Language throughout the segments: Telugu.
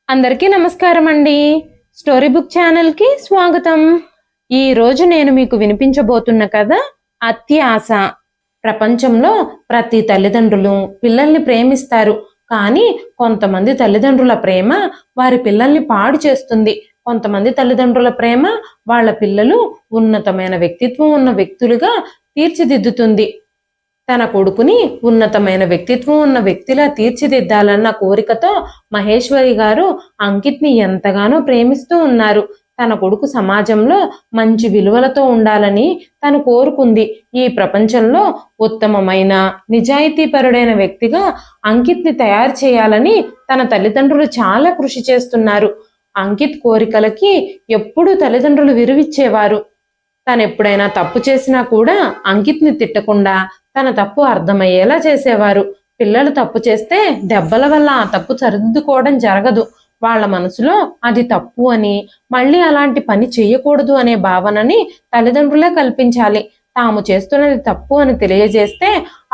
అందరికీ నమస్కారం అండి. స్టోరీ బుక్ ఛానల్కి స్వాగతం. ఈ రోజు నేను మీకు వినిపించబోతున్న కథ అత్యాశ. ప్రపంచంలో ప్రతి తల్లిదండ్రులు పిల్లల్ని ప్రేమిస్తారు. కానీ కొంతమంది తల్లిదండ్రుల ప్రేమ వారి పిల్లల్ని పాడు చేస్తుంది. కొంతమంది తల్లిదండ్రుల ప్రేమ వాళ్ళ పిల్లలు ఉన్నతమైన వ్యక్తిత్వం ఉన్న వ్యక్తులుగా తీర్చిదిద్దుతుంది. తన కొడుకుని ఉన్నతమైన వ్యక్తిత్వం ఉన్న వ్యక్తిలా తీర్చిదిద్దాలన్న కోరికతో మహేశ్వరి గారు అంకిత్ని ఎంతగానో ప్రేమిస్తూ ఉన్నారు. తన కొడుకు సమాజంలో మంచి విలువలతో ఉండాలని తను కోరుకుంది. ఈ ప్రపంచంలో ఉత్తమమైన నిజాయితీపరుడైన వ్యక్తిగా అంకిత్ని తయారు చేయాలని తన తల్లిదండ్రులు చాలా కృషి చేస్తున్నారు. అంకిత్ కోరికలకి ఎప్పుడూ తల్లిదండ్రులు విలువిచ్చేవారు. తను ఎప్పుడైనా తప్పు చేసినా కూడా అంకిత్ని తిట్టకుండా తన తప్పు అర్థమయ్యేలా చేసేవారు. పిల్లలు తప్పు చేస్తే దెబ్బల వల్ల ఆ తప్పు సరిదిద్దుకోవడం జరగదు. వాళ్ళ మనసులో అది తప్పు అని, మళ్ళీ అలాంటి పని చెయ్యకూడదు అనే భావనని తల్లిదండ్రులే కల్పించాలి. తాము చేస్తున్నది తప్పు అని తెలియజేస్తే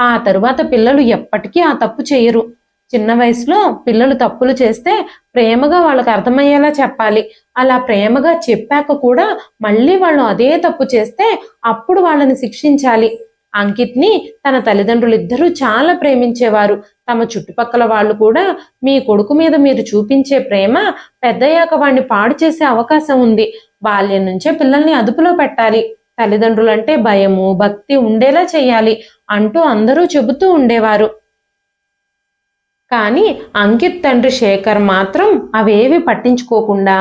ఆ తరువాత పిల్లలు ఎప్పటికీ ఆ తప్పు చేయరు. చిన్న వయసులో పిల్లలు తప్పులు చేస్తే ప్రేమగా వాళ్ళకి అర్థమయ్యేలా చెప్పాలి. అలా ప్రేమగా చెప్పాక కూడా మళ్ళీ వాళ్ళు అదే తప్పు చేస్తే అప్పుడు వాళ్ళని శిక్షించాలి. అంకిత్ని తన తల్లిదండ్రులు ఇద్దరూ చాలా ప్రేమించేవారు. తమ చుట్టుపక్కల వాళ్ళు కూడా మీ కొడుకు మీద మీరు చూపించే ప్రేమ పెద్దయ్యాక వాడిని పాడు చేసే అవకాశం ఉంది. బాల్యం నుంచే పిల్లల్ని అదుపులో పెట్టాలి. తల్లిదండ్రులంటే భయము భక్తి ఉండేలా చేయాలి అంటూ అందరూ చెబుతూ ఉండేవారు. కానీ అంకిత్ తండ్రి శేఖర్ మాత్రం అవేవి పట్టించుకోకుండా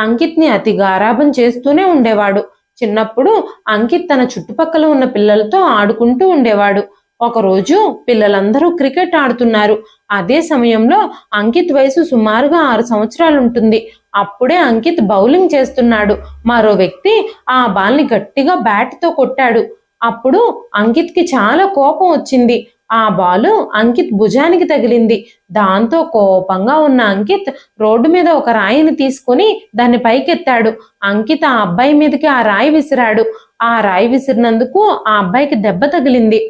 అంకిత్ని అతి గారాబం చేస్తూనే ఉండేవాడు. చిన్నప్పుడు అంకిత్ తన చుట్టుపక్కల ఉన్న పిల్లలతో ఆడుకుంటూ ఉండేవాడు. ఒకరోజు పిల్లలందరూ క్రికెట్ ఆడుతున్నారు. అదే సమయంలో అంకిత్ వయసు సుమారుగా 6 సంవత్సరాలు ఉంటుంది. అప్పుడే అంకిత్ బౌలింగ్ చేస్తున్నాడు. మరో వ్యక్తి ఆ బాల్ని గట్టిగా బ్యాట్తో కొట్టాడు. అప్పుడు అంకిత్కి చాలా కోపం వచ్చింది. ఆ బాలు అంకిత్ భుజానికి తగిలింది. దాంతో కోపంగా ఉన్న అంకిత్ రోడ్డు మీద ఒక రాయిని తీసుకొని దాన్ని పైకెత్తాడు. అంకిత్ ఆ అబ్బాయి మీదకి ఆ రాయి విసిరాడు. ఆ రాయి విసిరినందుకు ఆ అబ్బాయికి దెబ్బ తగిలింది.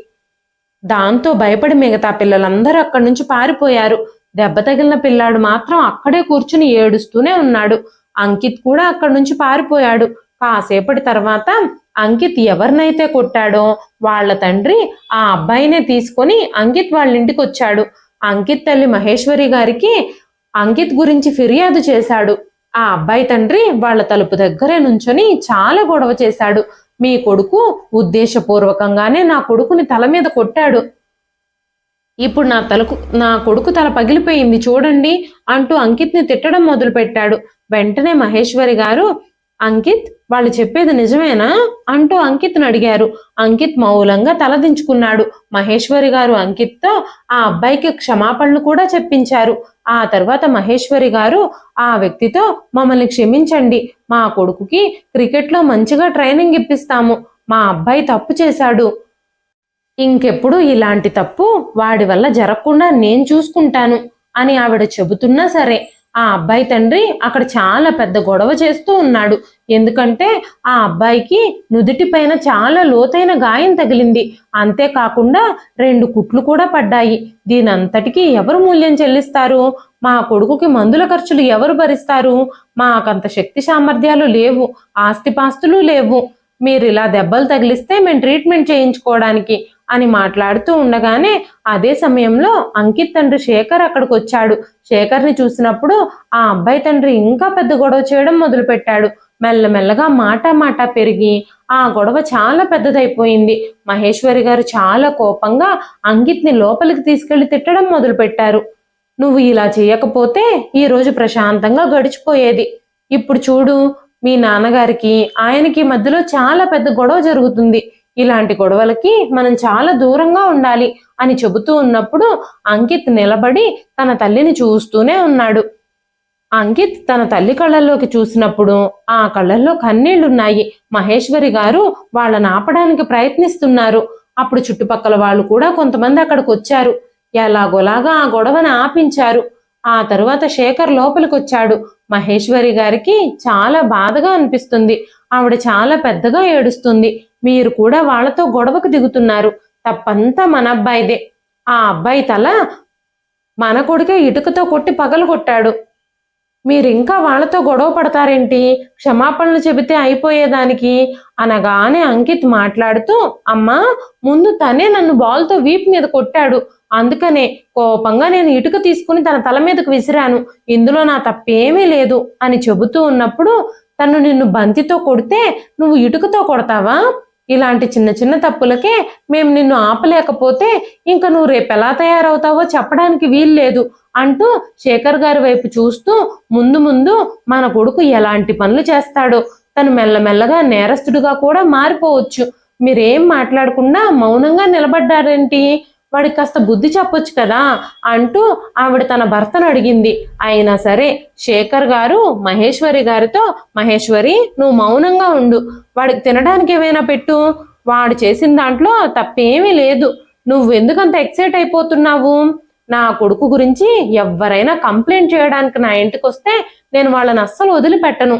దాంతో భయపడి మిగతా పిల్లలందరూ అక్కడి నుంచి పారిపోయారు. దెబ్బ తగిలిన పిల్లాడు మాత్రం అక్కడే కూర్చుని ఏడుస్తూనే ఉన్నాడు. అంకిత్ కూడా అక్కడి నుంచి పారిపోయాడు. కాసేపటి తర్వాత అంకిత్ ఎవరినైతే కొట్టాడో వాళ్ళ తండ్రి ఆ అబ్బాయినే తీసుకొని అంకిత్ వాళ్ళ ఇంటికి వచ్చాడు. అంకిత్ తల్లి మహేశ్వరి గారికి అంకిత్ గురించి ఫిర్యాదు చేశాడు. ఆ అబ్బాయి తండ్రి వాళ్ళ తలుపు దగ్గరే నుంచొని చాలా గొడవ చేశాడు. మీ కొడుకు ఉద్దేశపూర్వకంగానే నా కొడుకుని తల మీద కొట్టాడు. ఇప్పుడు నా కొడుకు తల పగిలిపోయింది చూడండి అంటూ అంకిత్ని తిట్టడం మొదలుపెట్టాడు. వెంటనే మహేశ్వరి గారు, అంకిత్ వాళ్ళు చెప్పేది నిజమేనా అంటూ అంకిత్ని అడిగారు. అంకిత్ మౌనంగా తలదించుకున్నాడు. మహేశ్వరి గారు అంకిత్తో ఆ అబ్బాయికి క్షమాపణలు కూడా చెప్పించారు. ఆ తర్వాత మహేశ్వరి గారు ఆ వ్యక్తితో, మమ్మల్ని క్షమించండి, మా కొడుకుకి క్రికెట్లో మంచిగా ట్రైనింగ్ ఇప్పిస్తాము. మా అబ్బాయి తప్పు చేశాడు. ఇంకెప్పుడు ఇలాంటి తప్పు వాడి వల్ల జరగకుండా నేను చూసుకుంటాను అని ఆవిడ చెబుతున్నా సరే ఆ అబ్బాయి తండ్రి అక్కడ చాలా పెద్ద గొడవ చేస్తూ ఉన్నాడు. ఎందుకంటే ఆ అబ్బాయికి నుదిటి పైన చాలా లోతైన గాయం తగిలింది. అంతేకాకుండా 2 కుట్లు కూడా పడ్డాయి. దీనంతటికీ ఎవరు మూల్యం చెల్లిస్తారు? మా కొడుకుకి మందుల ఖర్చులు ఎవరు భరిస్తారు? మాకంత శక్తి సామర్థ్యాలు లేవు, ఆస్తిపాస్తులు లేవు. మీరు ఇలా దెబ్బలు తగిలిస్తే మేము ట్రీట్మెంట్ చేయించుకోవడానికి అని మాట్లాడుతూ ఉండగానే అదే సమయంలో అంకిత్ తండ్రి శేఖర్ అక్కడికి వచ్చాడు. శేఖర్ని చూసినప్పుడు ఆ అబ్బాయి తండ్రి ఇంకా పెద్ద గొడవ చేయడం మొదలుపెట్టాడు. మెల్లమెల్లగా మాట పెరిగి ఆ గొడవ చాలా పెద్దదైపోయింది. మహేశ్వరి గారు చాలా కోపంగా అంకిత్ని లోపలికి తీసుకెళ్లి తిట్టడం మొదలుపెట్టారు. నువ్వు ఇలా చేయకపోతే ఈ రోజు ప్రశాంతంగా గడిచిపోయేది. ఇప్పుడు చూడు, మీ నాన్నగారికి ఆయనకి మధ్యలో చాలా పెద్ద గొడవ జరుగుతుంది. ఇలాంటి గొడవలకి మనం చాలా దూరంగా ఉండాలి అని చెబుతూ ఉన్నప్పుడు అంకిత్ నిలబడి తన తల్లిని చూస్తూనే ఉన్నాడు. అంకిత్ తన తల్లి కళ్ళల్లోకి చూసినప్పుడు ఆ కళ్ళల్లో కన్నీళ్లున్నాయి. మహేశ్వరి గారు వాళ్ళని ఆపడానికి ప్రయత్నిస్తున్నారు. అప్పుడు చుట్టుపక్కల వాళ్ళు కూడా కొంతమంది అక్కడికి వచ్చారు. ఎలాగోలాగా ఆ గొడవను ఆపించారు. ఆ తరువాత శేఖర్ లోపలికి వచ్చాడు. మహేశ్వరి గారికి చాలా బాధగా అనిపిస్తుంది. ఆవిడ చాలా పెద్దగా ఏడుస్తుంది. మీరు కూడా వాళ్ళతో గొడవకు దిగుతున్నారు. తప్పంతా మన అబ్బాయిదే. ఆ అబ్బాయి తల మన కొడుకే ఇటుకతో కొట్టి పగలగొట్టాడు. మీరింకా వాళ్ళతో గొడవ పడతారేంటి? క్షమాపణలు చెబితే అయిపోయేదానికి అనగానే అంకిత్ మాట్లాడుతూ, అమ్మా, ముందు తనే నన్ను బాల్తో వీపు మీద కొట్టాడు. అందుకనే కోపంగా నేను ఇటుక తీసుకుని తన తల మీదకు విసిరాను. ఇందులో నా తప్పేమీ లేదు అని చెబుతూ ఉన్నప్పుడు, తను నిన్ను బంతితో కొడితే నువ్వు ఇటుకతో కొడతావా? ఇలాంటి చిన్న చిన్న తప్పులకే మేము నిన్ను ఆపలేకపోతే ఇంక నువ్వు రేపెలా తయారవుతావో చెప్పడానికి వీల్లేదు అంటూ శేఖర్ గారి వైపు చూస్తూ, ముందు ముందు మన కొడుకు ఎలాంటి పనులు చేస్తాడో, తను మెల్లమెల్లగా నేరస్తుడిగా కూడా మారిపోవచ్చు. మీరేం మాట్లాడకుండా మౌనంగా నిలబడ్డారేంటి? వాడికి కాస్త బుద్ధి చెప్పొచ్చు కదా అంటూ ఆవిడ తన భర్తను అడిగింది. అయినా సరే శేఖర్ గారు మహేశ్వరి గారితో, మహేశ్వరి, నువ్వు మౌనంగా ఉండు, వాడికి తినడానికి ఏమైనా పెట్టు, వాడు చేసిన దాంట్లో తప్పేమీ లేదు, నువ్వు ఎందుకంత ఎక్సైట్ అయిపోతున్నావు? నా కొడుకు గురించి ఎవరైనా కంప్లైంట్ చేయడానికి నా ఇంటికి వస్తే నేను వాళ్ళని అస్సలు వదిలిపెట్టను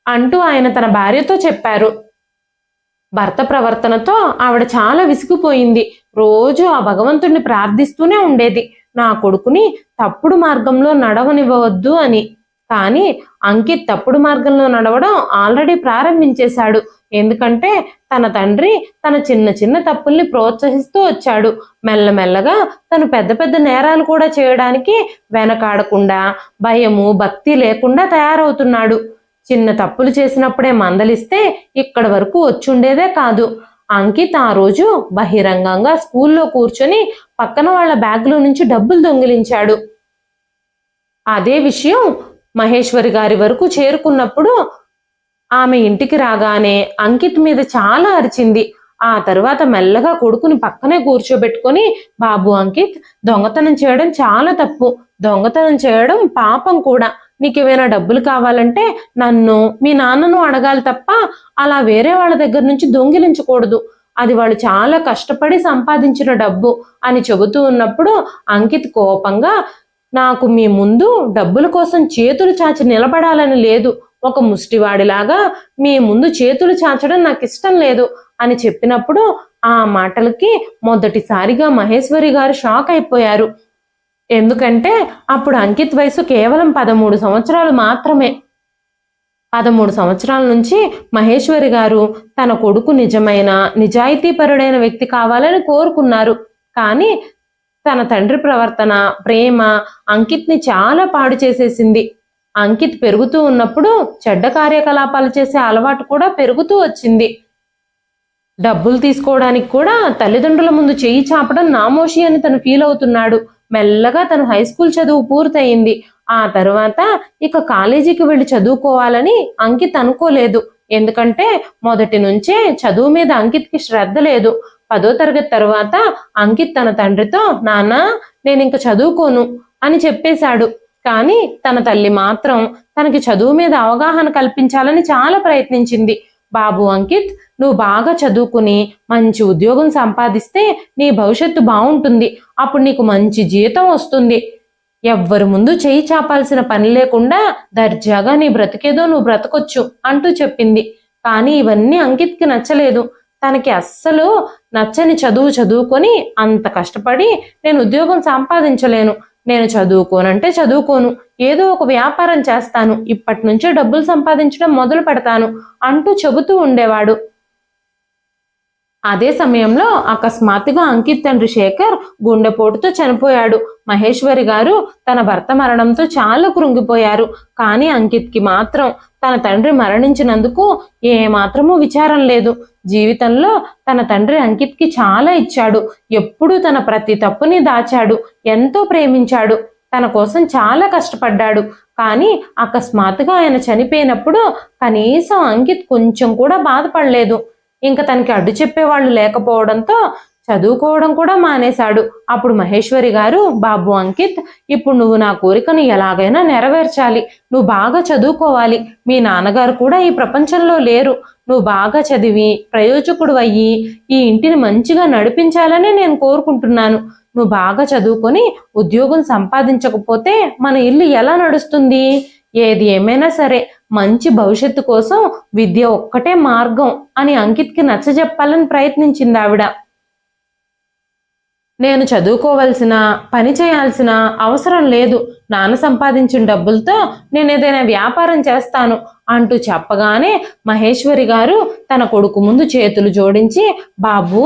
అంటూ ఆయన తన భార్యతో చెప్పారు. భర్త ప్రవర్తనతో ఆవిడ చాలా విసిగిపోయింది. రోజు ఆ భగవంతుణ్ణి ప్రార్థిస్తూనే ఉండేది, నా కొడుకుని తప్పుడు మార్గంలో నడవనివ్వవద్దు అని. కానీ అంకిత్ తప్పుడు మార్గంలో నడవడం ఆల్రెడీ ప్రారంభించేశాడు. ఎందుకంటే తన తండ్రి తన చిన్న చిన్న తప్పుల్ని ప్రోత్సహిస్తూ వచ్చాడు. మెల్లమెల్లగా తను పెద్ద పెద్ద నేరాలు కూడా చేయడానికి వెనకాడకుండా, భయము భక్తి లేకుండా తయారవుతున్నాడు. చిన్న తప్పులు చేసినప్పుడే మందలిస్తే ఇక్కడి వరకు వచ్చుండేదే కాదు. అంకిత్ ఆ రోజు బహిరంగంగా స్కూల్లో కూర్చొని పక్కన వాళ్ళ బ్యాగ్లో నుంచి డబ్బులు దొంగిలించాడు. అదే విషయం మహేశ్వరి గారి వరకు చేరుకున్నప్పుడు ఆమె ఇంటికి రాగానే అంకిత్ మీద చాలా అరిచింది. ఆ తర్వాత మెల్లగా కొడుకుని పక్కనే కూర్చోబెట్టుకొని, బాబు అంకిత్, దొంగతనం చేయడం చాలా తప్పు, దొంగతనం చేయడం పాపం కూడా. నీకేమైనా డబ్బులు కావాలంటే నన్ను, మీ నాన్నను అడగాలి తప్ప అలా వేరే వాళ్ళ దగ్గర నుంచి దొంగిలించకూడదు. అది వాళ్ళు చాలా కష్టపడి సంపాదించిన డబ్బు అని చెబుతూ ఉన్నప్పుడు అంకిత్ కోపంగా, నాకు మీ ముందు డబ్బుల కోసం చేతులు చాచి నిలబడాలని లేదు, ఒక ముష్టివాడిలాగా మీ ముందు చేతులు చాచడం నాకు ఇష్టం లేదు అని చెప్పినప్పుడు ఆ మాటలకి మొదటిసారిగా మహేశ్వరి గారు షాక్ అయిపోయారు. ఎందుకంటే అప్పుడు అంకిత్ వయసు కేవలం 13 సంవత్సరాలు మాత్రమే. 13 సంవత్సరాల నుంచి మహేశ్వరి గారు తన కొడుకు నిజమైన నిజాయితీపరుడైన వ్యక్తి కావాలని కోరుకున్నారు. కానీ తన తండ్రి ప్రవర్తన, ప్రేమ అంకిత్ని చాలా పాడు చేసేసింది. అంకిత్ పెరుగుతూ ఉన్నప్పుడు చెడ్డ కార్యకలాపాలు చేసే అలవాటు కూడా పెరుగుతూ వచ్చింది. డబ్బులు తీసుకోవడానికి కూడా తల్లిదండ్రుల ముందు చెయ్యి చాపడం నామోషి అని తను ఫీల్ అవుతున్నాడు. మెల్లగా తను హై స్కూల్ చదువు పూర్తయింది. ఆ తర్వాత ఇక కాలేజీకి వెళ్ళి చదువుకోవాలని అంకిత్ అనుకోలేదు. ఎందుకంటే మొదటి నుంచే చదువు మీద అంకిత్కి శ్రద్ధ లేదు. 10వ తరగతి తర్వాత అంకిత్ తన తండ్రితో, నాన్న, నేను ఇంక చదువుకోను అని చెప్పేశాడు. కానీ తన తల్లి మాత్రం తనకి చదువు మీద అవగాహన కల్పించాలని చాలా ప్రయత్నించింది. బాబు అంకిత్, నువ్వు బాగా చదువుకుని మంచి ఉద్యోగం సంపాదిస్తే నీ భవిష్యత్తు బాగుంటుంది, అప్పుడు నీకు మంచి జీతం వస్తుంది, ఎవ్వరి ముందు చేయి చాపాల్సిన పని లేకుండా దర్జాగా నీ బ్రతికేదో నువ్వు బ్రతకొచ్చు అంటూ చెప్పింది. కానీ ఇవన్నీ అంకిత్కి నచ్చలేదు. తనకి అస్సలు నచ్చని చదువు చదువుకొని అంత కష్టపడి నేను ఉద్యోగం సంపాదించలేను, నేను చదువుకోనంటే చదువుకోను, ఏదో ఒక వ్యాపారం చేస్తాను, ఇప్పటి నుంచే డబ్బులు సంపాదించడం మొదలు పెడతాను అంటూ చెబుతూ ఉండేవాడు. అదే సమయంలో అకస్మాత్తుగా అంకిత్ తండ్రి శేఖర్ గుండెపోటుతో చనిపోయాడు. మహేశ్వరి గారు తన భర్త మరణంతో చాలా కృంగిపోయారు. కానీ అంకిత్కి మాత్రం తన తండ్రి మరణించినందుకు ఏమాత్రమూ విచారం లేదు. జీవితంలో తన తండ్రి అంకిత్కి చాలా ఇచ్చాడు. ఎప్పుడూ తన ప్రతి తప్పుని దాచాడు, ఎంతో ప్రేమించాడు, తన కోసం చాలా కష్టపడ్డాడు. కానీ అకస్మాత్తుగా ఆయన చనిపోయినప్పుడు కనీసం అంకిత్ కొంచెం కూడా బాధపడలేదు. ఇంకా తనకి అడ్డు చెప్పేవాళ్ళు లేకపోవడంతో చదువుకోవడం కూడా మానేశాడు. అప్పుడు మహేశ్వరి గారు, బాబు అంకిత్, ఇప్పుడు నువ్వు నా కోరికను ఎలాగైనా నెరవేర్చాలి, నువ్వు బాగా చదువుకోవాలి, మీ నాన్నగారు కూడా ఈ ప్రపంచంలో లేరు, నువ్వు బాగా చదివి ప్రయోజకుడు అయ్యి ఈ ఇంటిని మంచిగా నడిపించాలని నేను కోరుకుంటున్నాను. నువ్వు బాగా చదువుకొని ఉద్యోగం సంపాదించకపోతే మన ఇల్లు ఎలా నడుస్తుంది? ఏది ఏమైనా సరే మంచి భవిష్యత్తు కోసం విద్య ఒక్కటే మార్గం అని అంకిత్కి నచ్చజెప్పాలని ప్రయత్నించింది ఆవిడ. నేను చదువుకోవాల్సిన, పని చేయాల్సిన అవసరం లేదు. నాన్న సంపాదించిన డబ్బులతో నేను ఏదైనా వ్యాపారం చేస్తాను అంటూ చెప్పగానే మహేశ్వరి గారు తన కొడుకు ముందు చేతులు జోడించి, బాబు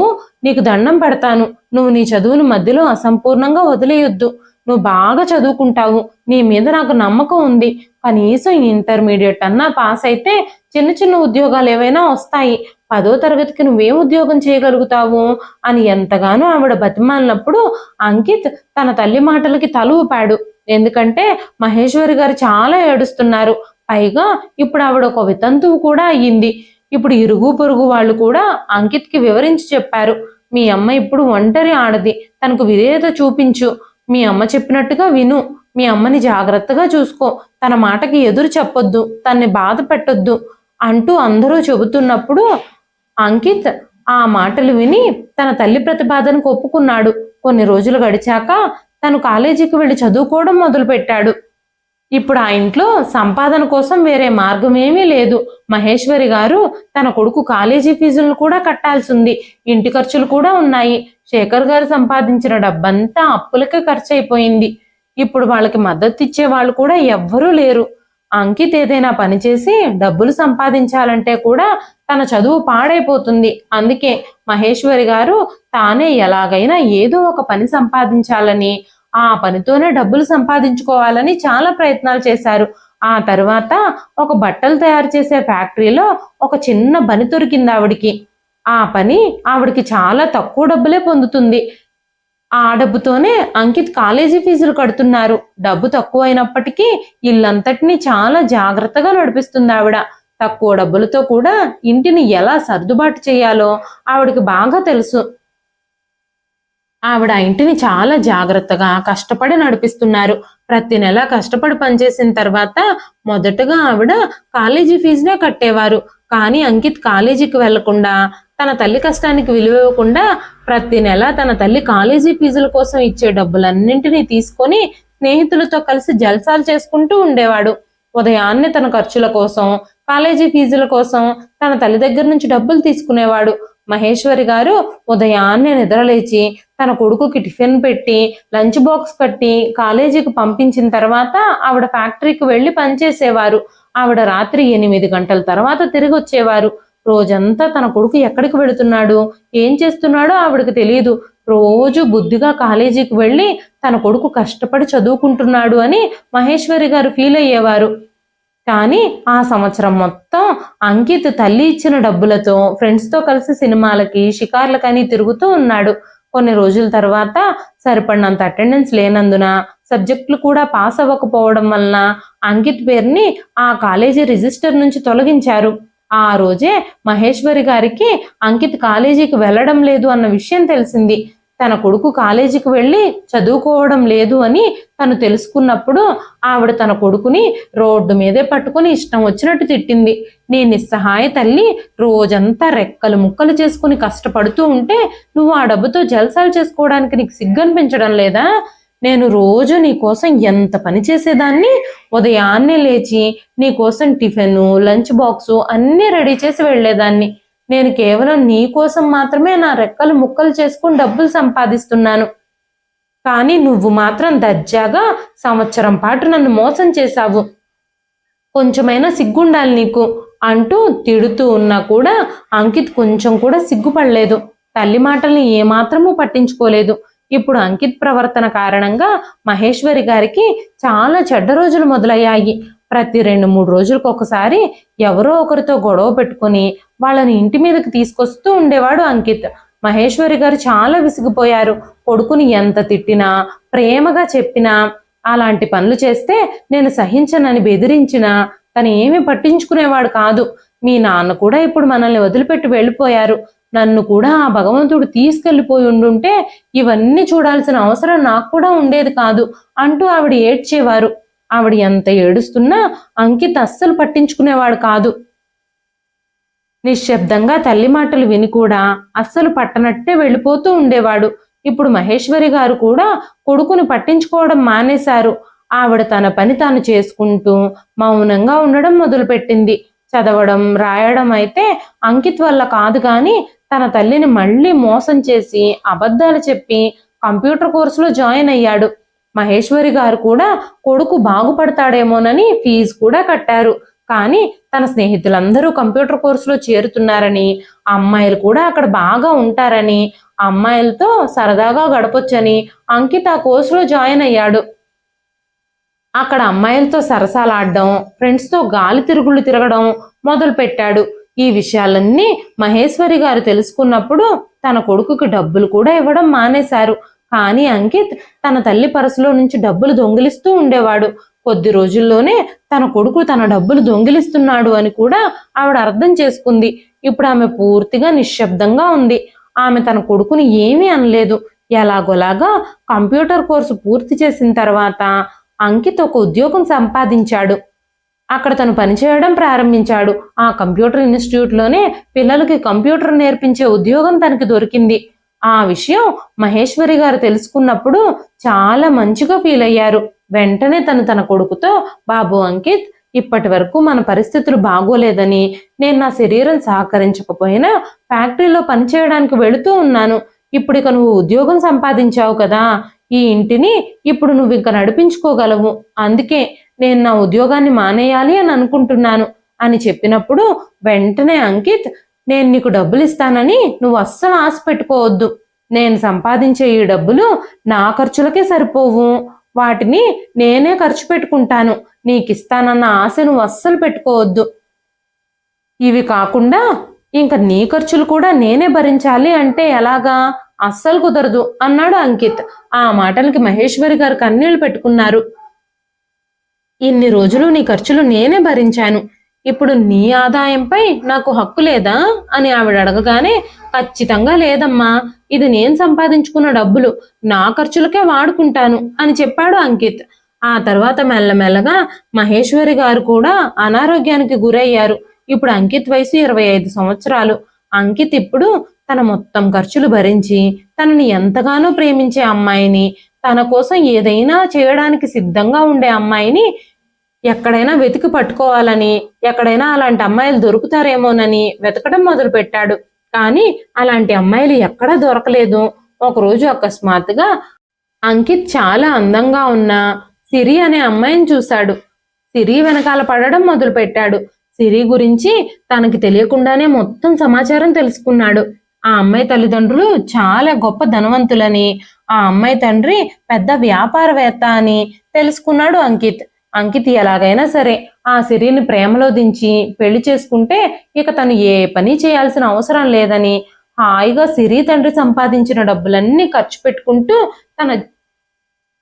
నీకు దండం పెడతాను, నువ్వు నీ చదువును మధ్యలో అసంపూర్ణంగా వదిలేయొద్దు. నువ్వు బాగా చదువుకుంటావు, నీ మీద నాకు నమ్మకం ఉంది. కనీసం ఇంటర్మీడియట్ అన్నా పాస్ అయితే చిన్న చిన్న ఉద్యోగాలు ఏవైనా వస్తాయి. 10వ తరగతికి నువ్వేం ఉద్యోగం చేయగలుగుతావు అని ఎంతగానో ఆవిడ బతిమాలినప్పుడు అంకిత్ తన తల్లి మాటలకి తల ఊపాడు. ఎందుకంటే మహేశ్వరి గారు చాలా ఏడుస్తున్నారు. పైగా ఇప్పుడు ఆవిడ ఒక వితంతువు కూడా అయ్యింది. ఇప్పుడు ఇరుగు పొరుగు వాళ్ళు కూడా అంకిత్కి వివరించి చెప్పారు, మీ అమ్మ ఇప్పుడు ఒంటరి ఆడది, తనకు విధేయత చూపించు, మీ అమ్మ చెప్పినట్టుగా విను, మీ అమ్మని జాగ్రత్తగా చూసుకో, తన మాటకి ఎదురు చెప్పొద్దు, తన్ని బాధ పెట్టొద్దు అంటూ అందరూ చెబుతున్నప్పుడు అంకిత్ ఆ మాటలు విని తన తల్లి ప్రతిపాదనకు ఒప్పుకున్నాడు. కొన్ని రోజులు గడిచాక తను కాలేజీకి వెళ్ళి చదువుకోవడం మొదలుపెట్టాడు. ఇప్పుడు ఆ ఇంట్లో సంపాదన కోసం వేరే మార్గం ఏమీ లేదు. మహేశ్వరి గారు తన కొడుకు కాలేజీ ఫీజులను కూడా కట్టాల్సింది, ఇంటి ఖర్చులు కూడా ఉన్నాయి. శేఖర్ గారు సంపాదించిన డబ్బంతా అప్పులకే ఖర్చు అయిపోయింది. ఇప్పుడు వాళ్ళకి మద్దతు ఇచ్చే వాళ్ళు కూడా ఎవ్వరూ లేరు. అంకిత్ ఏదైనా పని చేసి డబ్బులు సంపాదించాలంటే కూడా తన చదువు పాడైపోతుంది. అందుకే మహేశ్వరి గారు తానే ఎలాగైనా ఏదో ఒక పని సంపాదించాలని, ఆ పనితోనే డబ్బులు సంపాదించుకోవాలని చాలా ప్రయత్నాలు చేశారు. ఆ తర్వాత ఒక బట్టలు తయారు చేసే ఫ్యాక్టరీలో ఒక చిన్న పని దొరికింది ఆవిడికి. ఆ పని ఆవిడికి చాలా తక్కువ డబ్బులే పొందుతుంది. ఆ డబ్బుతోనే అంకిత్ కాలేజీ ఫీజులు కడుతున్నారు. డబ్బు తక్కువ అయినప్పటికీ ఇల్లంతటినీ చాలా జాగ్రత్తగా నడిపిస్తుంది ఆవిడ. తక్కువ డబ్బులతో కూడా ఇంటిని ఎలా సర్దుబాటు చేయాలో ఆవిడకి బాగా తెలుసు. ఆవిడ ఇంటిని చాలా జాగ్రత్తగా కష్టపడి నడిపిస్తున్నారు. ప్రతి నెల కష్టపడి పనిచేసిన తర్వాత మొదటగా ఆవిడ కాలేజీ ఫీజునే కట్టేవారు. కానీ అంకిత్ కాలేజీకి వెళ్లకుండా, తన తల్లి కష్టానికి విలువివ్వకుండా ప్రతి నెల తన తల్లి కాలేజీ ఫీజుల కోసం ఇచ్చే డబ్బులన్నింటినీ తీసుకొని స్నేహితులతో కలిసి జల్సాలు చేసుకుంటూ ఉండేవాడు. ఉదయాన్నే తన ఖర్చుల కోసం, కాలేజీ ఫీజుల కోసం తన తల్లి దగ్గర నుంచి డబ్బులు తీసుకునేవాడు. మహేశ్వరి గారు ఉదయాన్నే నిద్రలేచి తన కొడుకుకి టిఫిన్ పెట్టి లంచ్ బాక్స్ కట్టి కాలేజీకి పంపించిన తర్వాత ఆవిడ ఫ్యాక్టరీకి వెళ్ళి పనిచేసేవారు. ఆవిడ రాత్రి 8 గంటల తర్వాత తిరిగి వచ్చేవారు. రోజంతా తన కొడుకు ఎక్కడికి వెళుతున్నాడు, ఏం చేస్తున్నాడో ఆవిడకి తెలియదు. రోజు బుద్ధిగా కాలేజీకి వెళ్ళి తన కొడుకు కష్టపడి చదువుకుంటున్నాడు అని మహేశ్వరి గారు ఫీల్ అయ్యేవారు. కానీ ఆ సంవత్సరం మొత్తం అంకిత్ తల్లి ఇచ్చిన డబ్బులతో ఫ్రెండ్స్తో కలిసి సినిమాలకి, షికార్లకని తిరుగుతూ ఉన్నాడు. కొన్ని రోజుల తర్వాత సరిపడినంత అటెండెన్స్ లేనందున, సబ్జెక్టులు కూడా పాస్ అవ్వకపోవడం వలన అంకిత్ పేరుని ఆ కాలేజీ రిజిస్టర్ నుంచి తొలగించారు. ఆ రోజే మహేశ్వరి గారికి అంకిత్ కాలేజీకి వెళ్ళడం లేదు అన్న విషయం తెలిసింది. తన కొడుకు కాలేజీకి వెళ్ళి చదువుకోవడం లేదు అని తను తెలుసుకున్నప్పుడు ఆవిడ తన కొడుకుని రోడ్డు మీదే పట్టుకుని ఇష్టం వచ్చినట్టు తిట్టింది. నీ నిస్సహాయ తల్లి రోజంతా రెక్కలు ముక్కలు చేసుకుని కష్టపడుతూ ఉంటే నువ్వు ఆ డబ్బుతో జల్సాలు చేసుకోవడానికి నీకు సిగ్గనిపించడం లేదా? నేను రోజు నీ కోసం ఎంత పని చేసేదాన్ని. ఉదయాన్నే లేచి నీ కోసం టిఫిను, లంచ్ బాక్సు అన్నీ రెడీ చేసి వెళ్ళేదాన్ని. నేను కేవలం నీ కోసం మాత్రమే నా రెక్కలు ముక్కలు చేసుకుని డబ్బులు సంపాదిస్తున్నాను. కానీ నువ్వు మాత్రం దర్జాగా సంవత్సరం పాటు నన్ను మోసం చేశావు. కొంచెమైనా సిగ్గుండాలి నీకు అంటూ తిడుతూ ఉన్నా కూడా అంకిత్ కొంచెం కూడా సిగ్గుపడలేదు. తల్లి మాటల్ని ఏమాత్రమూ పట్టించుకోలేదు. ఇప్పుడు అంకిత్ ప్రవర్తన కారణంగా మహేశ్వరి గారికి చాలా చెడ్డ రోజులు మొదలయ్యాయి. ప్రతి 2-3 రోజులకు ఒకసారి ఎవరో ఒకరితో గొడవ పెట్టుకుని వాళ్ళని ఇంటి మీదకి తీసుకొస్తూ ఉండేవాడు అంకిత్. మహేశ్వరి గారు చాలా విసిగిపోయారు. కొడుకుని ఎంత తిట్టినా, ప్రేమగా చెప్పినా, అలాంటి పనులు చేస్తే నేను సహించనని బెదిరించినా తను ఏమీ పట్టించుకునేవాడు కాదు. మీ నాన్న కూడా ఇప్పుడు మనల్ని వదిలిపెట్టి వెళ్ళిపోయారు. నన్ను కూడా ఆ భగవంతుడు తీసుకెళ్లిపోయి ఉండుంటే ఇవన్నీ చూడాల్సిన అవసరం నాకు కూడా ఉండేది కాదు అంటూ ఆవిడ ఏడ్చేవారు. ఆవిడ ఎంత ఏడుస్తున్నా అంకిత్ అస్సలు పట్టించుకునేవాడు కాదు. నిశ్శబ్దంగా తల్లి మాటలు విని కూడా అస్సలు పట్టనట్టే వెళ్ళిపోతూ ఉండేవాడు. ఇప్పుడు మహేశ్వరి గారు కూడా కొడుకుని పట్టించుకోవడం మానేశారు. ఆవిడ తన పని తాను చేసుకుంటూ మౌనంగా ఉండడం మొదలుపెట్టింది. చదవడం, రాయడం అయితే అంకిత్ వల్ల కాదు, కానీ తన తల్లిని మళ్ళీ మోసం చేసి, అబద్ధాలు చెప్పి కంప్యూటర్ కోర్సులో జాయిన్ అయ్యాడు. మహేశ్వరి గారు కూడా కొడుకు బాగుపడతాడేమోనని ఫీజు కూడా కట్టారు. కానీ తన స్నేహితులందరూ కంప్యూటర్ కోర్సులో చేరుతున్నారని, అమ్మాయిలు కూడా అక్కడ బాగా ఉంటారని, అమ్మాయిలతో సరదాగా గడపొచ్చని అంకిత్ ఆ కోర్సులో జాయిన్ అయ్యాడు. అక్కడ అమ్మాయిలతో సరసాలాడడం, ఫ్రెండ్స్తో గాలి తిరుగుళ్ళు తిరగడం మొదలు పెట్టాడు. ఈ విషయాలన్నీ మహేశ్వరి గారు తెలుసుకున్నప్పుడు తన కొడుకుకి డబ్బులు కూడా ఇవ్వడం మానేశారు. కానీ అంకిత్ తన తల్లి పర్సులో నుంచి డబ్బులు దొంగిలిస్తూ ఉండేవాడు. కొద్ది రోజుల్లోనే తన కొడుకు తన డబ్బులు దొంగిలిస్తున్నాడు అని కూడా ఆవిడ అర్థం చేసుకుంది. ఇప్పుడు ఆమె పూర్తిగా నిశ్శబ్దంగా ఉంది. ఆమె తన కొడుకుని ఏమీ అనలేదు. ఎలాగోలాగా కంప్యూటర్ కోర్సు పూర్తి చేసిన తర్వాత అంకిత్ ఒక ఉద్యోగం సంపాదించాడు. అక్కడ తను పనిచేయడం ప్రారంభించాడు. ఆ కంప్యూటర్ ఇన్స్టిట్యూట్లోనే పిల్లలకి కంప్యూటర్ నేర్పించే ఉద్యోగం తనకి దొరికింది. ఆ విషయం మహేశ్వరి గారు తెలుసుకున్నప్పుడు చాలా మంచిగా ఫీల్ అయ్యారు. వెంటనే తన కొడుకుతో, బాబు అంకిత్, ఇప్పటి వరకు మన పరిస్థితులు బాగోలేదని నేను నా శరీరం సహకరించకపోయినా ఫ్యాక్టరీలో పనిచేయడానికి వెళుతూ ఉన్నాను. ఇప్పుడు ఇక నువ్వు ఉద్యోగం సంపాదించావు కదా, ఈ ఇంటిని ఇప్పుడు నువ్వు ఇంకా నడిపించుకోగలవు. అందుకే నేను నా ఉద్యోగాన్ని మానేయాలి అని అనుకుంటున్నాను అని చెప్పినప్పుడు వెంటనే అంకిత్, నేను నీకు డబ్బులు ఇస్తానని నువ్వు అస్సలు ఆశ పెట్టుకోవద్దు. నేను సంపాదించే ఈ డబ్బులు నా ఖర్చులకే సరిపోవు. వాటిని నేనే ఖర్చు పెట్టుకుంటాను. నీకు ఇస్తానన్న ఆశ నువ్వు అస్సలు పెట్టుకోవద్దు. ఇవి కాకుండా ఇంకా నీ ఖర్చులు కూడా నేనే భరించాలి అంటే ఎలాగా? అస్సలు కుదరదు అన్నాడు అంకిత్. ఆ మాటలకి మహేశ్వరి గారు కన్నీళ్లు పెట్టుకున్నారు. ఇన్ని రోజులు నీ ఖర్చులు నేనే భరించాను. ఇప్పుడు నీ ఆదాయంపై నాకు హక్కు లేదా అని ఆవిడ అడగగానే, ఖచ్చితంగా లేదమ్మా, ఇది నేను సంపాదించుకున్న డబ్బులు, నా ఖర్చులకే వాడుకుంటాను అని చెప్పాడు అంకిత్. ఆ తర్వాత మెల్లమెల్లగా మహేశ్వరి గారు కూడా అనారోగ్యానికి గురయ్యారు. ఇప్పుడు అంకిత్ వయసు 25 సంవత్సరాలు. అంకిత్ ఇప్పుడు తన మొత్తం ఖర్చులు భరించి తనని ఎంతగానో ప్రేమించే అమ్మాయిని, తన కోసం ఏదైనా చేయడానికి సిద్ధంగా ఉండే అమ్మాయిని ఎక్కడైనా వెతికి పట్టుకోవాలని, ఎక్కడైనా అలాంటి అమ్మాయిలు దొరుకుతారేమోనని వెతకడం మొదలు పెట్టాడు. కానీ అలాంటి అమ్మాయిలు ఎక్కడా దొరకలేదు. ఒకరోజు అకస్మాత్తుగా అంకిత్ చాలా అందంగా ఉన్న సిరి అనే అమ్మాయిని చూశాడు. సిరి వెనకాల పడడం మొదలు పెట్టాడు. సిరి గురించి తనకి తెలియకుండానే మొత్తం సమాచారం తెలుసుకున్నాడు. ఆ అమ్మాయి తల్లిదండ్రులు చాలా గొప్ప ధనవంతులని, ఆ అమ్మాయి తండ్రి పెద్ద వ్యాపారవేత్త అని తెలుసుకున్నాడు అంకిత్. అంకిత్ ఎలాగైనా సరే ఆ సిరిని ప్రేమలో దించి పెళ్లి చేసుకుంటే ఇక తను ఏ పని చేయాల్సిన అవసరం లేదని, హాయిగా సిరి తండ్రి సంపాదించిన డబ్బులన్నీ ఖర్చు పెట్టుకుంటూ తన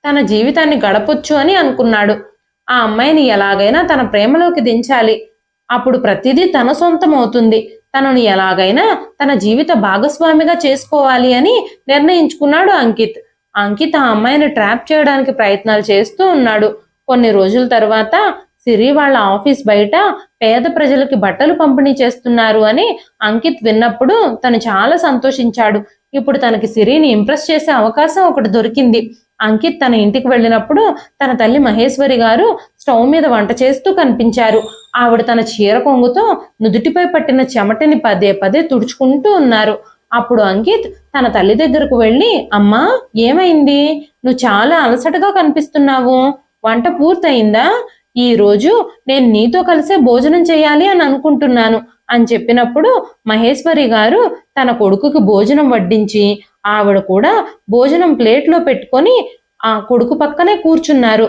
తన జీవితాన్ని గడపొచ్చు అని అనుకున్నాడు. ఆ అమ్మాయిని ఎలాగైనా తన ప్రేమలోకి దించాలి. అప్పుడు ప్రతిదీ తన సొంతం అవుతుంది. తనని ఎలాగైనా తన జీవిత భాగస్వామిగా చేసుకోవాలి అని నిర్ణయించుకున్నాడు అంకిత్. అంకిత్ ఆ అమ్మాయిని ట్రాప్ చేయడానికి ప్రయత్నాలు చేస్తూ ఉన్నాడు. కొన్ని రోజుల తర్వాత సిరి వాళ్ళ ఆఫీస్ బయట పేద ప్రజలకి బట్టలు పంపిణీ చేస్తున్నారు అని అంకిత్ విన్నప్పుడు తను చాలా సంతోషించాడు. ఇప్పుడు తనకి సిరిని ఇంప్రెస్ చేసే అవకాశం ఒకటి దొరికింది. అంకిత్ తన ఇంటికి వెళ్ళినప్పుడు తన తల్లి మహేశ్వరి గారు స్టవ్ మీద వంట చేస్తూ కనిపించారు. ఆవిడ తన చీర కొంగుతో నుదుటిపై పట్టిన చెమటని పదే పదే తుడుచుకుంటూ ఉన్నారు. అప్పుడు అంకిత్ తన తల్లి దగ్గరకు వెళ్ళి, అమ్మా, ఏమైంది? నువ్వు చాలా అలసటగా కనిపిస్తున్నావు. వంట పూర్తయిందా? ఈ రోజు నేను నీతో కలిసే భోజనం చేయాలి అని అనుకుంటున్నాను అని చెప్పినప్పుడు మహేశ్వరి గారు తన కొడుకుకి భోజనం వడ్డించి ఆవిడ కూడా భోజనం ప్లేట్లో పెట్టుకొని ఆ కొడుకు పక్కనే కూర్చున్నారు.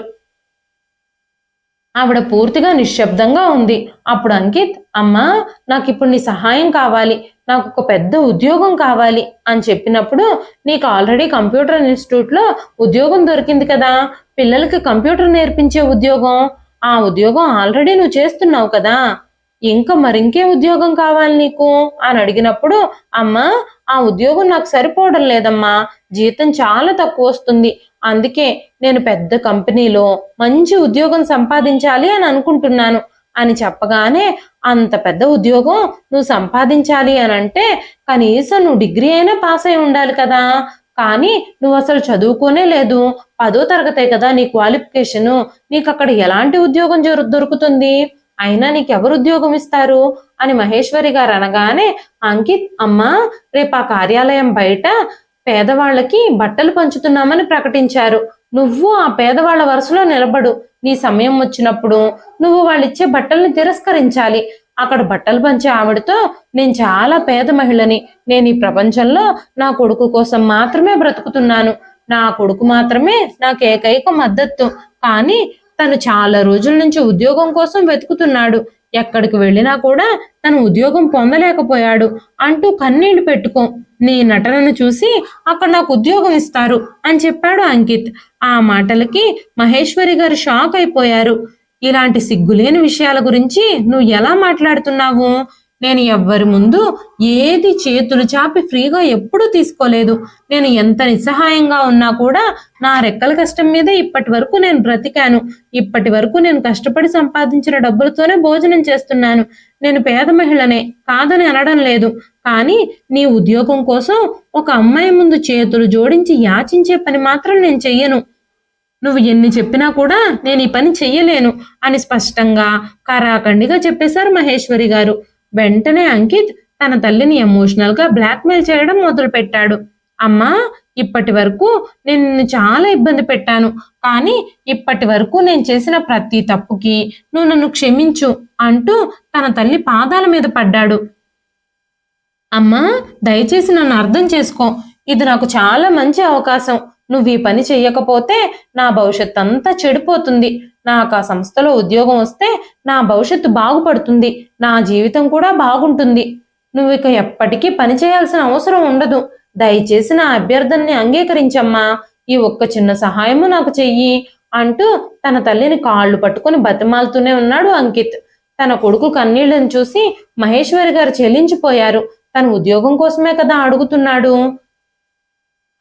ఆవిడ పూర్తిగా నిశ్శబ్దంగా ఉంది. అప్పుడు అంకిత్, అమ్మా, నాకు ఇప్పుడు నీ సహాయం కావాలి, నాకు ఒక పెద్ద ఉద్యోగం కావాలి అని చెప్పినప్పుడు, నీకు ఆల్రెడీ కంప్యూటర్ ఇన్స్టిట్యూట్లో ఉద్యోగం దొరికింది కదా, పిల్లలకి కంప్యూటర్ నేర్పించే ఉద్యోగం. ఆ ఉద్యోగం ఆల్రెడీ నువ్వు చేస్తున్నావు కదా, ఇంకా మరింకే ఉద్యోగం కావాలి నీకు అని అడిగినప్పుడు, అమ్మా, ఆ ఉద్యోగం నాకు సరిపోవడం లేదమ్మా, జీతం చాలా తక్కువ వస్తుంది. అందుకే నేను పెద్ద కంపెనీలో మంచి ఉద్యోగం సంపాదించాలి అని అనుకుంటున్నాను అని చెప్పగానే, అంత పెద్ద ఉద్యోగం నువ్వు సంపాదించాలి అని అంటే కనీసం నువ్వు డిగ్రీ అయినా పాస్ అయి ఉండాలి కదా, కానీ నువ్వు అసలు చదువుకోనే లేదు, 10వ తరగతే కదా నీ క్వాలిఫికేషను, నీకు అక్కడ ఎలాంటి ఉద్యోగం దొరుకుతుంది, అయినా నీకెవరు ఉద్యోగం ఇస్తారు అని మహేశ్వరి గారు అనగానే, అంకిత్, అమ్మా, రేపు ఆ కార్యాలయం బయట పేదవాళ్ళకి బట్టలు పంచుతున్నామని ప్రకటించారు. నువ్వు ఆ పేదవాళ్ళ వరుసలో నిలబడు. నీ సమయం వచ్చినప్పుడు నువ్వు వాళ్ళిచ్చే బట్టల్ని తిరస్కరించాలి. అక్కడ బట్టలు పంచే ఆవిడతో, నేను చాలా పేద మహిళని, నేను ఈ ప్రపంచంలో నా కొడుకు కోసం మాత్రమే బ్రతుకుతున్నాను, నా కొడుకు మాత్రమే నాకు ఏకైక మద్దతు, కానీ తను చాలా రోజుల నుంచి ఉద్యోగం కోసం వెతుకుతున్నాడు, ఎక్కడికి వెళ్ళినా కూడా తను ఉద్యోగం పొందలేకపోయాడు అంటూ కన్నీళ్లు పెట్టుకో. నీ నటనను చూసి అక్కడ నాకు ఉద్యోగం ఇస్తారు అని చెప్పాడు అంకిత్. ఆ మాటలకి మహేశ్వరి గారు షాక్ అయిపోయారు. ఇలాంటి సిగ్గులేని విషయాల గురించి నువ్వు ఎలా మాట్లాడుతున్నావు? నేను ఎవ్వరి ముందు ఏది చేతులు చాపి ఫ్రీగా ఎప్పుడూ తీసుకోలేదు. నేను ఎంత నిస్సహాయంగా ఉన్నా కూడా నా రెక్కల కష్టం మీద ఇప్పటి వరకు నేను బ్రతికాను. ఇప్పటి వరకు నేను కష్టపడి సంపాదించిన డబ్బులతోనే భోజనం చేస్తున్నాను. నేను పేద మహిళనే, కాదని అనడం లేదు. కానీ నీ ఉద్యోగం కోసం ఒక అమ్మాయి ముందు చేతులు జోడించి యాచించే పని మాత్రం నేను చెయ్యను. నువ్వు ఎన్ని చెప్పినా కూడా నేను ఈ పని చెయ్యలేను అని స్పష్టంగా కరాఖండిగా చెప్పేశారు మహేశ్వరి గారు. వెంటనే అంకిత్ తన తల్లిని ఎమోషనల్ గా బ్లాక్మెయిల్ చేయడం మొదలు పెట్టాడు. అమ్మా, ఇప్పటి వరకు నేను నిన్ను చాలా ఇబ్బంది పెట్టాను, కానీ ఇప్పటి వరకు నేను చేసిన ప్రతి తప్పుకి నువ్వు నన్ను క్షమించు అంటూ తన తల్లి పాదాల మీద పడ్డాడు. అమ్మా, దయచేసి నన్ను అర్థం చేసుకో. ఇది నాకు చాలా మంచి అవకాశం. నువ్వు ఈ పని చెయ్యకపోతే నా భవిష్యత్తు అంతా చెడిపోతుంది. నాకు ఆ సంస్థలో ఉద్యోగం వస్తే నా భవిష్యత్తు బాగుపడుతుంది, నా జీవితం కూడా బాగుంటుంది. నువ్వు ఇక ఎప్పటికీ పని చేయాల్సిన అవసరం ఉండదు. దయచేసి నా అభ్యర్థనని అంగీకరించమ్మా. ఈ ఒక్క చిన్న సహాయము నాకు చెయ్యి అంటూ తన తల్లిని కాళ్ళు పట్టుకుని బతిమాలుతూనే ఉన్నాడు అంకిత్. తన కొడుకు కన్నీళ్లను చూసి మహేశ్వరి గారు చెల్లించిపోయారు. తన ఉద్యోగం కోసమే కదా అడుగుతున్నాడు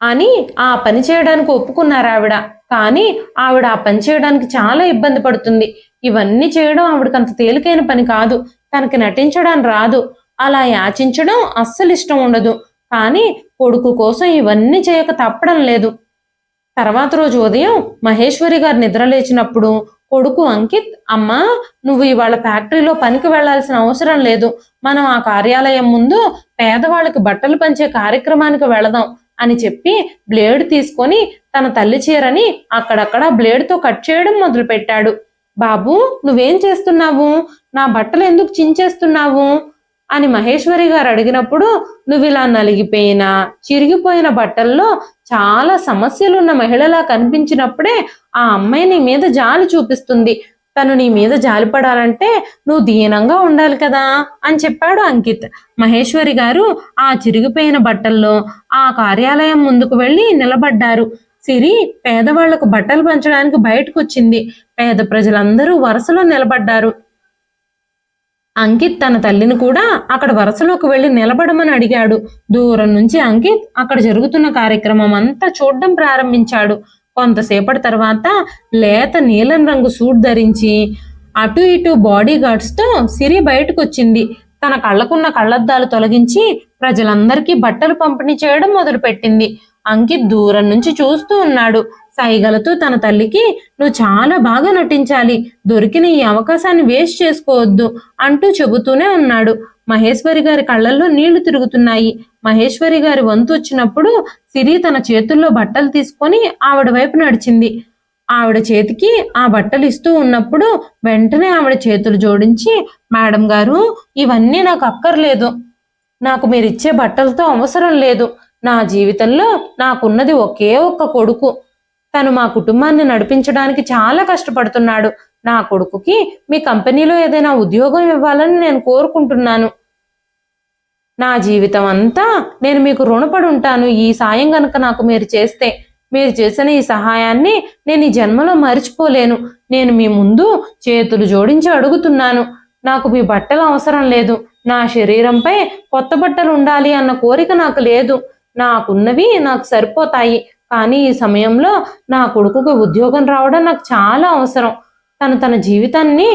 అని ఆ పని చేయడానికి ఒప్పుకున్నారు ఆవిడ. కానీ ఆవిడ ఆ పని చేయడానికి చాలా ఇబ్బంది పడుతుంది. ఇవన్నీ చేయడం ఆవిడకి అంత తేలికైన పని కాదు. తనకి నటించడం రాదు. అలా యాచించడం అస్సలు ఇష్టం ఉండదు. కానీ కొడుకు కోసం ఇవన్నీ చేయక తప్పడం లేదు. తర్వాత రోజు ఉదయం మహేశ్వరి గారు నిద్రలేచినప్పుడు కొడుకు అంకిత్, అమ్మా, నువ్వు ఇవాళ ఫ్యాక్టరీలో పనికి వెళ్లాల్సిన అవసరం లేదు. మనం ఆ కార్యాలయం ముందు పేదవాళ్ళకి బట్టలు పంచే కార్యక్రమానికి వెళదాం అని చెప్పి బ్లేడ్ తీసుకొని తన తల్లి చీరని అక్కడక్కడ బ్లేడ్తో కట్ చేయడం మొదలు పెట్టాడు. బాబు, నువ్వేం చేస్తున్నావు? నా బట్టలు ఎందుకు చించేస్తున్నావు అని మహేశ్వరి గారు అడిగినప్పుడు, నువ్వు ఇలా నలిగిపోయిన చిరిగిపోయిన బట్టల్లో చాలా సమస్యలున్న మహిళలా కనిపించినప్పుడే ఆ అమ్మాయి నీ మీద జాలి చూపిస్తుంది. తను నీ మీద జాలిపడాలంటే నువ్వు దీనంగా ఉండాలి కదా అని చెప్పాడు అంకిత్. మహేశ్వరి గారు ఆ చిరిగిపోయిన బట్టల్లో ఆ కార్యాలయం ముందుకు వెళ్ళి నిలబడ్డారు. సిరి పేదవాళ్లకు బట్టలు పంచడానికి బయటకు వచ్చింది. పేద ప్రజలందరూ వరుసలో నిలబడ్డారు. అంకిత్ తన తల్లిని కూడా అక్కడ వరుసలోకి వెళ్లి నిలబడమని అడిగాడు. దూరం నుంచి అంకిత్ అక్కడ జరుగుతున్న కార్యక్రమం అంతా చూడడం ప్రారంభించాడు. కొంతసేపటి తర్వాత లేత నీలం రంగు సూట్ ధరించి అటు ఇటు బాడీ గార్డ్స్ తో సిరి బయటకు వచ్చింది. తన కళ్ళకున్న కళ్ళద్దాలు తొలగించి ప్రజలందరికీ బట్టలు పంపిణీ చేయడం మొదలుపెట్టింది. అంకిత్ దూరం నుంచి చూస్తూ ఉన్నాడు. సైగలతో తన తల్లికి, నువ్వు చాలా బాగా నటించాలి, దొరికిన ఈ అవకాశాన్ని వేస్ట్ చేసుకోవద్దు అంటూ చెబుతూనే ఉన్నాడు. మహేశ్వరి గారి కళ్ళల్లో నీళ్లు తిరుగుతున్నాయి. మహేశ్వరి గారి వంతు వచ్చినప్పుడు సిరి తన చేతుల్లో బట్టలు తీసుకొని ఆవిడ వైపు నడిచింది. ఆవిడ చేతికి ఆ బట్టలు ఇస్తూ ఉన్నప్పుడు వెంటనే ఆవిడ చేతులు జోడించి, మేడం గారు, ఇవన్నీ నాకు అక్కర్లేదు. నాకు మీరిచ్చే బట్టలతో అవసరం లేదు. నా జీవితంలో నాకున్నది ఒకే ఒక్క కొడుకు. తను మా కుటుంబాన్ని నడిపించడానికి చాలా కష్టపడుతున్నాడు. నా కొడుకుకి మీ కంపెనీలో ఏదైనా ఉద్యోగం ఇవ్వాలని నేను కోరుకుంటున్నాను. నా జీవితం అంతా నేను మీకు రుణపడి ఉంటాను. ఈ సాయం గనక నాకు మీరు చేస్తే, మీరు చేసిన ఈ సహాయాన్ని నేను ఈ జన్మలో మరిచిపోలేను. నేను మీ ముందు చేతులు జోడించి అడుగుతున్నాను. నాకు మీ బట్టలు అవసరం లేదు. నా శరీరంపై కొత్త బట్టలు ఉండాలి అన్న కోరిక నాకు లేదు. నాకున్నవి నాకు సరిపోతాయి. కానీ ఈ సమయంలో నా కొడుకుకి ఉద్యోగం రావడం నాకు చాలా అవసరం. తన జీవితాన్ని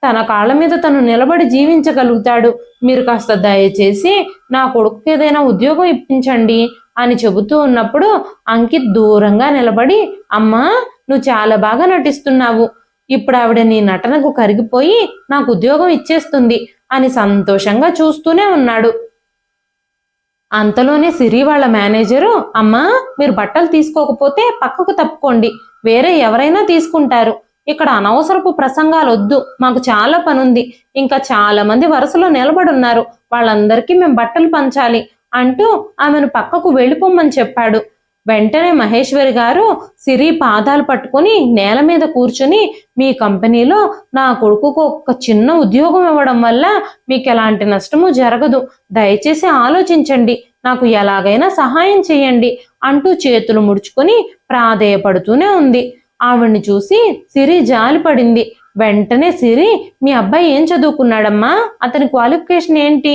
తన కాళ్ళ మీద తను నిలబడి జీవించగలుగుతాడు. మీరు కాస్త దయచేసి నా కొడుకుకి ఏదైనా ఉద్యోగం ఇప్పించండి అని చెబుతూ ఉన్నప్పుడు అంకిత్ దూరంగా నిలబడి, అమ్మా, నువ్వు చాలా బాగా నటిస్తున్నావు. ఇప్పుడు ఆవిడ నీ నటనకు కరిగిపోయి నాకు ఉద్యోగం ఇచ్చేస్తుంది అని సంతోషంగా చూస్తూనే ఉన్నాడు. అంతలోనే సిరి వాళ్ళ మేనేజరు, అమ్మా మీరు బట్టలు తీసుకోకపోతే పక్కకు తప్పుకోండి, వేరే ఎవరైనా తీసుకుంటారు, ఇక్కడ అనవసరపు ప్రసంగాలు వద్దు, మాకు చాలా పనుంది, ఇంకా చాలా మంది వరుసలో నిలబడున్నారు, వాళ్ళందరికీ మేము బట్టలు పంచాలి అంటూ ఆమెను పక్కకు వెళ్ళిపోమ్మని చెప్పాడు. వెంటనే మహేశ్వరి గారు సిరి పాదాలు పట్టుకుని నేల మీద కూర్చుని, మీ కంపెనీలో నా కొడుకుకు ఒక చిన్న ఉద్యోగం ఇవ్వడం వల్ల మీకు ఎలాంటి నష్టము జరగదు, దయచేసి ఆలోచించండి, నాకు ఎలాగైనా సహాయం చేయండి అంటూ చేతులు ముడుచుకొని ప్రాధేయపడుతూనే ఉంది. ఆవిడ్ని చూసి సిరి జాలిపడింది. వెంటనే సిరి, మీ అబ్బాయి ఏం చదువుకున్నాడమ్మా, అతని క్వాలిఫికేషన్ ఏంటి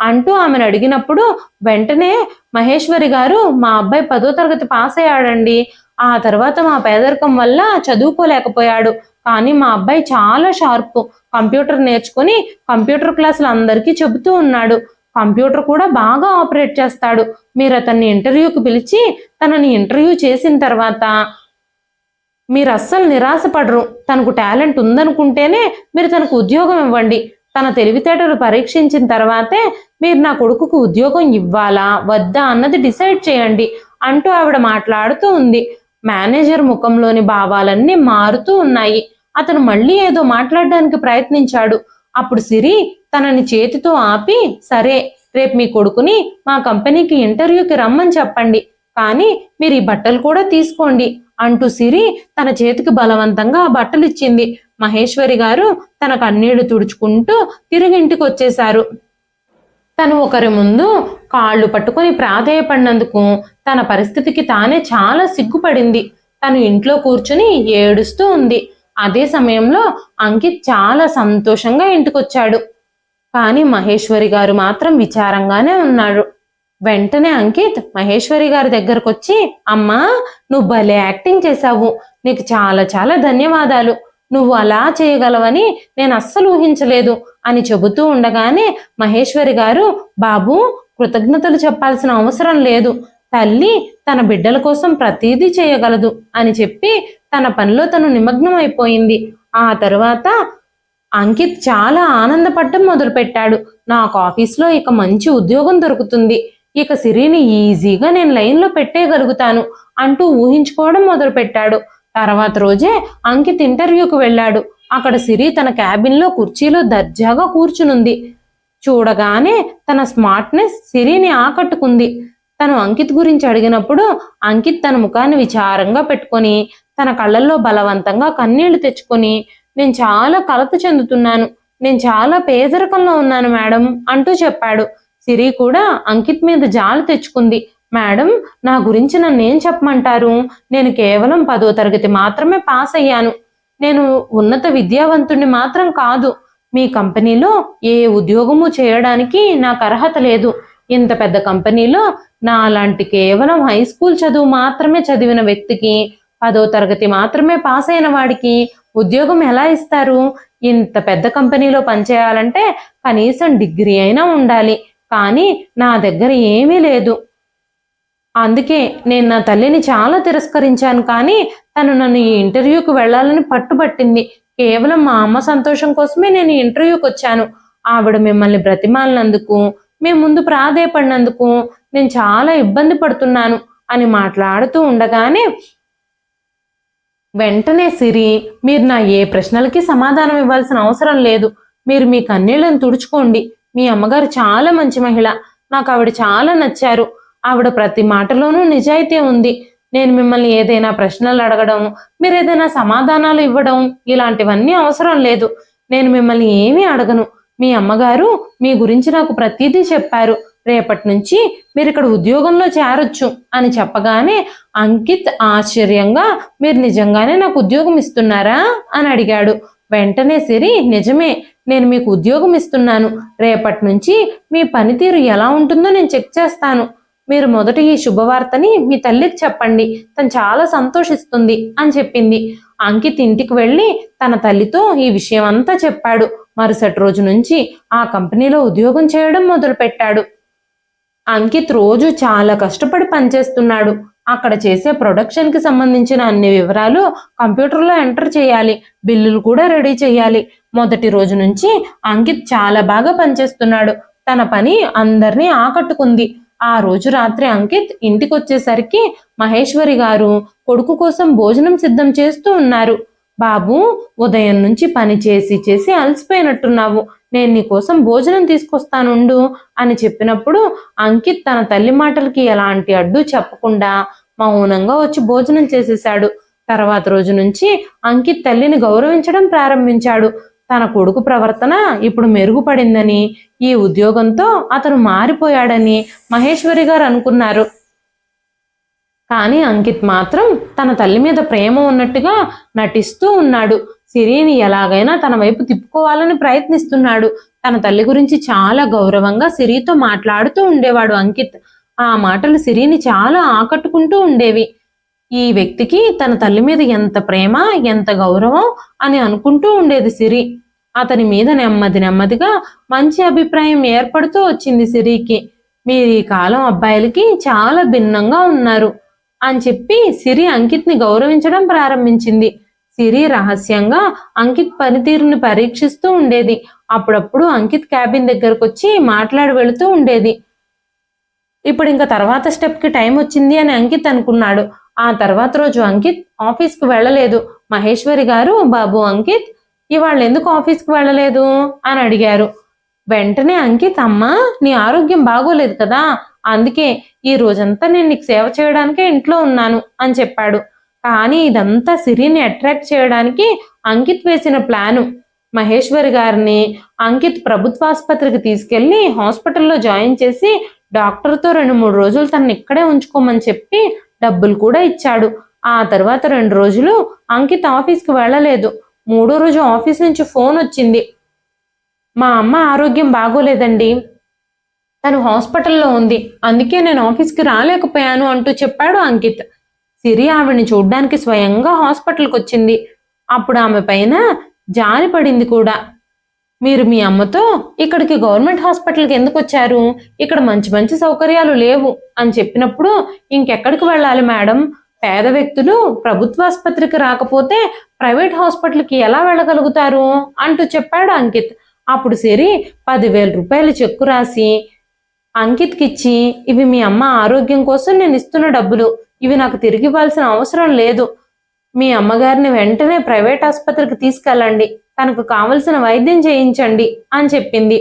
అంటూ ఆమెను అడిగినప్పుడు వెంటనే మహేశ్వరి గారు, మా అబ్బాయి 10వ తరగతి పాస్ అయ్యాడండి, ఆ తర్వాత మా పేదరికం వల్ల చదువుకోలేకపోయాడు, కానీ మా అబ్బాయి చాలా షార్ప్, కంప్యూటర్ నేర్చుకుని కంప్యూటర్ క్లాసులు అందరికీ చెబుతూ ఉన్నాడు, కంప్యూటర్ కూడా బాగా ఆపరేట్ చేస్తాడు, మీరు అతన్ని ఇంటర్వ్యూకి పిలిచి తనని ఇంటర్వ్యూ చేసిన తర్వాత మీరు అస్సలు నిరాశపడరు, తనకు టాలెంట్ ఉందనుకుంటేనే మీరు తనకు ఉద్యోగం ఇవ్వండి, తన తెలివితేటలు పరీక్షించిన తర్వాతే మీరు నా కొడుకుకు ఉద్యోగం ఇవ్వాలా వద్దా అన్నది డిసైడ్ చేయండి అంటూ ఆవిడ మాట్లాడుతూ ఉంది. మేనేజర్ ముఖంలోని భావాలన్నీ మారుతూ ఉన్నాయి. అతను మళ్ళీ ఏదో మాట్లాడడానికి ప్రయత్నించాడు. అప్పుడు సిరి తనని చేతితో ఆపి, సరే రేపు మీ కొడుకుని మా కంపెనీకి ఇంటర్వ్యూకి రమ్మని చెప్పండి, కానీ మీరు ఈ బట్టలు కూడా తీసుకోండి అంటూ సిరి తన చేతికి బలవంతంగా ఆ బట్టలు ఇచ్చింది. మహేశ్వరి గారు తన కన్నీళ్లు తుడుచుకుంటూ తిరిగి ఇంటికి వచ్చేశారు. తను ఒకరి ముందు కాళ్ళు పట్టుకొని ప్రాధేయపడినందుకు తన పరిస్థితికి తానే చాలా సిగ్గుపడింది. తను ఇంట్లో కూర్చుని ఏడుస్తూ ఉంది. అదే సమయంలో అంకిత్ చాలా సంతోషంగా ఇంటికొచ్చాడు. కానీ మహేశ్వరి గారు మాత్రం విచారంగానే ఉన్నాడు. వెంటనే అంకిత్ మహేశ్వరి గారి దగ్గరకు వచ్చి, అమ్మా నువ్వు భలే యాక్టింగ్ చేశావు, నీకు చాలా చాలా ధన్యవాదాలు, నువ్వు అలా చేయగలవని నేను అస్సలు ఊహించలేదు అని చెబుతూ ఉండగానే మహేశ్వరి గారు, బాబు కృతజ్ఞతలు చెప్పాల్సిన అవసరం లేదు, తల్లి తన బిడ్డల కోసం ప్రతీదీ చేయగలదు అని చెప్పి తన పనిలో తను నిమగ్నం అయిపోయింది. ఆ తరువాత అంకిత్ చాలా ఆనందపడటం మొదలుపెట్టాడు. నాకు ఆఫీస్లో ఇక మంచి ఉద్యోగం దొరుకుతుంది, ఇక సిరిని ఈజీగా నేను లైన్లో పెట్టేయగలుగుతాను అంటూ ఊహించుకోవడం మొదలుపెట్టాడు. తర్వాత రోజే అంకిత్ ఇంటర్వ్యూకి వెళ్ళాడు. అక్కడ సిరి తన క్యాబిన్లో కుర్చీలో దర్జాగా కూర్చునుంది. చూడగానే తన స్మార్ట్నెస్ సిరిని ఆకట్టుకుంది. తను అంకిత్ గురించి అడిగినప్పుడు అంకిత్ తన ముఖాన్ని విచారంగా పెట్టుకొని తన కళ్ళల్లో బలవంతంగా కన్నీళ్లు తెచ్చుకొని, నేను చాలా కలత చెందుతున్నాను, నేను చాలా పేదరికంలో ఉన్నాను మేడం అంటూ చెప్పాడు. సిరి కూడా అంకిత్ మీద జాలి తెచ్చుకుంది. మేడం నా గురించి నన్ను ఏం చెప్పమంటారు, నేను కేవలం 10వ తరగతి మాత్రమే పాస్ అయ్యాను, నేను ఉన్నత విద్యావంతుణ్ణి మాత్రం కాదు, మీ కంపెనీలో ఏ ఉద్యోగము చేయడానికి నాకు అర్హత లేదు, ఇంత పెద్ద కంపెనీలో నాలాంటి కేవలం హై స్కూల్ చదువు మాత్రమే చదివిన వ్యక్తికి 10వ తరగతి మాత్రమే పాస్ అయిన వాడికి ఉద్యోగం ఎలా ఇస్తారు, ఇంత పెద్ద కంపెనీలో పనిచేయాలంటే కనీసం డిగ్రీ అయినా ఉండాలి, కానీ నా దగ్గర ఏమీ లేదు, అందుకే నేను నా తల్లిని చాలా తిరస్కరించాను, కానీ తను నన్ను ఈ ఇంటర్వ్యూకి వెళ్ళాలని పట్టుబట్టింది, కేవలం మా అమ్మ సంతోషం కోసమే నేను ఈ ఇంటర్వ్యూకి వచ్చాను, ఆవిడ మిమ్మల్ని బ్రతిమాలినందుకు మీ ముందు ప్రాధేయపడినందుకు నేను చాలా ఇబ్బంది పడుతున్నాను అని మాట్లాడుతూ ఉండగానే వెంటనే సిరి, మీరు నా ఏ ప్రశ్నలకి సమాధానం ఇవ్వాల్సిన అవసరం లేదు, మీరు మీ కన్నీళ్లను తుడుచుకోండి, మీ అమ్మగారు చాలా మంచి మహిళ, నాకు ఆవిడ చాలా నచ్చారు, ఆవిడ ప్రతి మాటలోనూ నిజాయితీ ఉంది, నేను మిమ్మల్ని ఏదైనా ప్రశ్నలు అడగడం, మీరు ఏదైనా సమాధానాలు ఇవ్వడం ఇలాంటివన్నీ అవసరం లేదు, నేను మిమ్మల్ని ఏమీ అడగను, మీ అమ్మగారు మీ గురించి నాకు ప్రతీదీ చెప్పారు, రేపటి నుంచి మీరు ఇక్కడ ఉద్యోగంలో చేరొచ్చు అని చెప్పగానే అంకిత్ ఆశ్చర్యంగా, మీరు నిజంగానే నాకు ఉద్యోగం ఇస్తున్నారా అని అడిగాడు. వెంటనే సిరి, నిజమే, నేను మీకు ఉద్యోగం ఇస్తున్నాను, రేపటి నుంచి మీ పనితీరు ఎలా ఉంటుందో నేను చెక్ చేస్తాను, మీరు మొదట ఈ శుభవార్తని మీ తల్లికి చెప్పండి, తను చాలా సంతోషిస్తుంది అని చెప్పింది. అంకిత్ ఇంటికి వెళ్ళి తన తల్లితో ఈ విషయం అంతా చెప్పాడు. మరుసటి రోజు నుంచి ఆ కంపెనీలో ఉద్యోగం చేయడం మొదలుపెట్టాడు. అంకిత్ రోజు చాలా కష్టపడి పనిచేస్తున్నాడు. అక్కడ చేసే ప్రొడక్షన్కి సంబంధించిన అన్ని వివరాలు కంప్యూటర్లో ఎంటర్ చేయాలి, బిల్లులు కూడా రెడీ చేయాలి. మొదటి రోజు నుంచి అంకిత్ చాలా బాగా పనిచేస్తున్నాడు. తన పని అందరినీ ఆకట్టుకుంది. ఆ రోజు రాత్రి అంకిత్ ఇంటికి వచ్చేసరికి మహేశ్వరి గారు కొడుకు కోసం భోజనం సిద్ధం చేస్తూ ఉన్నారు. బాబు, ఉదయం నుంచి పని చేసి చేసి అలసిపోయినట్టున్నావు, నేను నీకోసం భోజనం తీసుకొస్తానుండు అని చెప్పినప్పుడు అంకిత్ తన తల్లి మాటలకి ఎలాంటి అడ్డు చెప్పకుండా మౌనంగా వచ్చి భోజనం చేసేశాడు. తర్వాత రోజు నుంచి అంకిత్ తల్లిని గౌరవించడం ప్రారంభించాడు. తన కొడుకు ప్రవర్తన ఇప్పుడు మెరుగుపడిందని, ఈ ఉద్యోగంతో అతను మారిపోయాడని మహేశ్వరి గారు అనుకున్నారు. కానీ అంకిత్ మాత్రం తన తల్లి మీద ప్రేమ ఉన్నట్టుగా నటిస్తూ ఉన్నాడు. సిరిని ఎలాగైనా తన వైపు తిప్పుకోవాలని ప్రయత్నిస్తున్నాడు. తన తల్లి గురించి చాలా గౌరవంగా సిరితో మాట్లాడుతూ ఉండేవాడు అంకిత్. ఆ మాటలు సిరిని చాలా ఆకట్టుకుంటూ ఉండేవి. ఈ వ్యక్తికి తన తల్లి మీద ఎంత ప్రేమ, ఎంత గౌరవం అని అనుకుంటూ ఉండేది సిరి. అతని మీద నెమ్మదిగా మంచి అభిప్రాయం ఏర్పడుతూ వచ్చింది సిరికి. మీరు ఈ కాలం అబ్బాయిలకి చాలా భిన్నంగా ఉన్నారు అని చెప్పి సిరి అంకిత్ని గౌరవించడం ప్రారంభించింది. సిరి రహస్యంగా అంకిత్ పనితీరుని పరీక్షిస్తూ ఉండేది. అప్పుడప్పుడు అంకిత్ క్యాబిన్ దగ్గరకు వచ్చి మాట్లాడి వెళుతూ ఉండేది. ఇప్పుడు ఇంకా తర్వాత స్టెప్కి టైం వచ్చింది అని అంకిత్ అనుకున్నాడు. ఆ తర్వాత రోజు అంకిత్ ఆఫీస్కి వెళ్ళలేదు. మహేశ్వరి గారు, బాబు అంకిత్, ఇవాళ ఎందుకు ఆఫీస్కి వెళ్ళలేదు అని అడిగారు. వెంటనే అంకిత్, అమ్మా, నీ ఆరోగ్యం బాగోలేదు కదా, అందుకే ఈ రోజంతా నేను నీకు సేవ చేయడానికే ఇంట్లో ఉన్నాను అని చెప్పాడు. కానీ ఇదంతా సిరిని అట్రాక్ట్ చేయడానికి అంకిత్ వేసిన ప్లాను. మహేశ్వరి గారిని అంకిత్ ప్రభుత్వ ఆసుపత్రికి తీసుకెళ్లి హాస్పిటల్లో జాయిన్ చేసి డాక్టర్తో 2-3 రోజులు తనని ఇక్కడే ఉంచుకోమని చెప్పి డబ్బులు కూడా ఇచ్చాడు. ఆ తర్వాత 2 రోజులు అంకిత్ ఆఫీస్కి వెళ్ళలేదు. 3వ రోజు ఆఫీస్ నుంచి ఫోన్ వచ్చింది. మా అమ్మ ఆరోగ్యం బాగోలేదండి, తను హాస్పిటల్లో ఉంది, అందుకే నేను ఆఫీస్కి రాలేకపోయాను అంటూ చెప్పాడు అంకిత్. సిరి ఆవిడ్ని చూడ్డానికి స్వయంగా హాస్పిటల్కి వచ్చింది. అప్పుడు ఆమె పైన జాలి పడింది కూడా. మీరు మీ అమ్మతో ఇక్కడికి గవర్నమెంట్ హాస్పిటల్కి ఎందుకు వచ్చారు, ఇక్కడ మంచి మంచి సౌకర్యాలు లేవు అని చెప్పినప్పుడు, ఇంకెక్కడికి వెళ్ళాలి మేడం, పేద వ్యక్తులు ప్రభుత్వ ఆసుపత్రికి రాకపోతే ప్రైవేట్ హాస్పిటల్కి ఎలా వెళ్ళగలుగుతారు అంటూ చెప్పాడు అంకిత్. అప్పుడు సిరి 10,000 రూపాయలు చెక్కు రాసి అంకిత్కి ఇచ్చి, ఇవి మీ అమ్మ ఆరోగ్యం కోసం నేను ఇస్తున్న డబ్బులు, ఇవి నాకు తిరిగి ఇవ్వాల్సిన అవసరం లేదు, మీ అమ్మగారిని వెంటనే ప్రైవేట్ ఆసుపత్రికి తీసుకెళ్ళండి, తనకు కావలసిన వైద్యం చేయించండి అని చెప్పింది.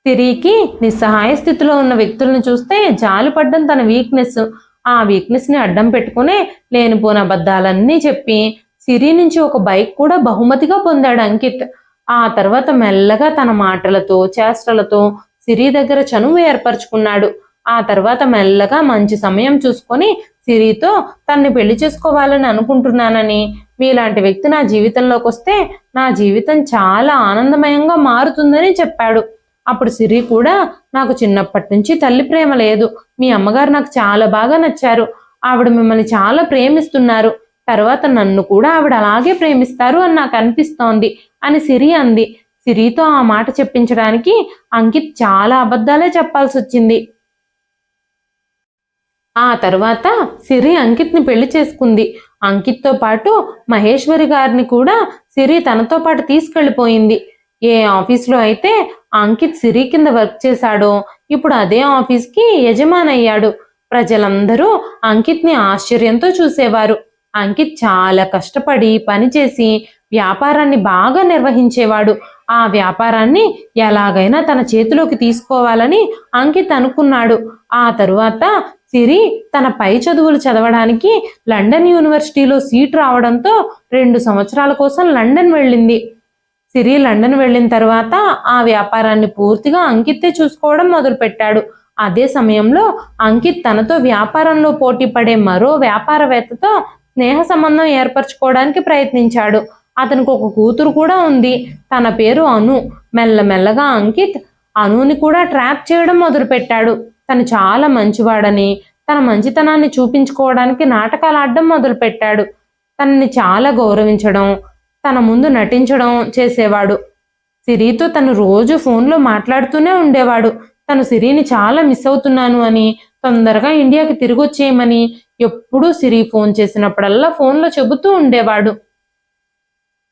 సిరికి నిస్సహాయ స్థితిలో ఉన్న వ్యక్తులను చూస్తే జాలిపడ్డం తన వీక్నెస్. ఆ వీక్నెస్ని అడ్డం పెట్టుకునే లేనిపోని అబద్ధాలన్నీ చెప్పి సిరి నుంచి ఒక బైక్ కూడా బహుమతిగా పొందాడు అంకిత్. ఆ తర్వాత మెల్లగా తన మాటలతో చేష్టలతో సిరి దగ్గర చనువు ఏర్పరచుకున్నాడు. ఆ తర్వాత మెల్లగా మంచి సమయం చూసుకొని సిరితో తన్ని పెళ్లి చేసుకోవాలని అనుకుంటున్నానని, మీలాంటి వ్యక్తి నా జీవితంలోకి వస్తే నా జీవితం చాలా ఆనందమయంగా మారుతుందని చెప్పాడు. అప్పుడు సిరి కూడా, నాకు చిన్నప్పటి నుంచి తల్లి ప్రేమ లేదు, మీ అమ్మగారు నాకు చాలా బాగా నచ్చారు, ఆవిడ మిమ్మల్ని చాలా ప్రేమిస్తున్నారు, తర్వాత నన్ను కూడా ఆవిడ అలాగే ప్రేమిస్తారు అని నాకు అనిపిస్తోంది అని సిరి అంది. సిరితో ఆ మాట చెప్పించడానికి అంకిత్ చాలా అబద్ధాలే చెప్పాల్సి వచ్చింది. ఆ తర్వాత సిరి అంకిత్ని పెళ్లి చేసుకుంది. అంకిత్తో పాటు మహేశ్వరి గారిని కూడా సిరి తనతో పాటు తీసుకెళ్లిపోయింది. ఏ ఆఫీస్లో అయితే అంకిత్ సిరి కింద వర్క్ చేశాడో ఇప్పుడు అదే ఆఫీస్కి యజమానయ్యాడు. ప్రజలందరూ అంకిత్ని ఆశ్చర్యంతో చూసేవారు. అంకిత్ చాలా కష్టపడి పనిచేసి వ్యాపారాన్ని బాగా నిర్వహించేవాడు. ఆ వ్యాపారాన్ని ఎలాగైనా తన చేతిలోకి తీసుకోవాలని అంకిత్ అనుకున్నాడు. ఆ తరువాత సిరి తన పై చదువులు చదవడానికి లండన్ యూనివర్సిటీలో సీట్ రావడంతో 2 సంవత్సరాల కోసం లండన్ వెళ్ళింది. సిరి లండన్ వెళ్ళిన తర్వాత ఆ వ్యాపారాన్ని పూర్తిగా అంకిత్తే చూసుకోవడం మొదలుపెట్టాడు. అదే సమయంలో అంకిత్ తనతో వ్యాపారంలో పోటీ పడే మరో వ్యాపారవేత్తతో స్నేహ సంబంధం ఏర్పరచుకోవడానికి ప్రయత్నించాడు. అతనికి ఒక కూతురు కూడా ఉంది. తన పేరు అను. మెల్లమెల్లగా అంకిత్ అనుని కూడా ట్రాప్ చేయడం మొదలుపెట్టాడు. తను చాలా మంచివాడని, తన మంచితనాన్ని చూపించుకోవడానికి నాటకాలు ఆడడం మొదలుపెట్టాడు. తనని చాలా గౌరవించడం, తన ముందు నటించడం చేసేవాడు. సిరితో తను రోజు ఫోన్లో మాట్లాడుతూనే ఉండేవాడు. తను సిరిని చాలా మిస్ అవుతున్నాను అని, తొందరగా ఇండియాకి తిరిగి వచ్చేయమని ఎప్పుడూ సిరి ఫోన్ చేసినప్పుడల్లా ఫోన్లో చెబుతూ ఉండేవాడు.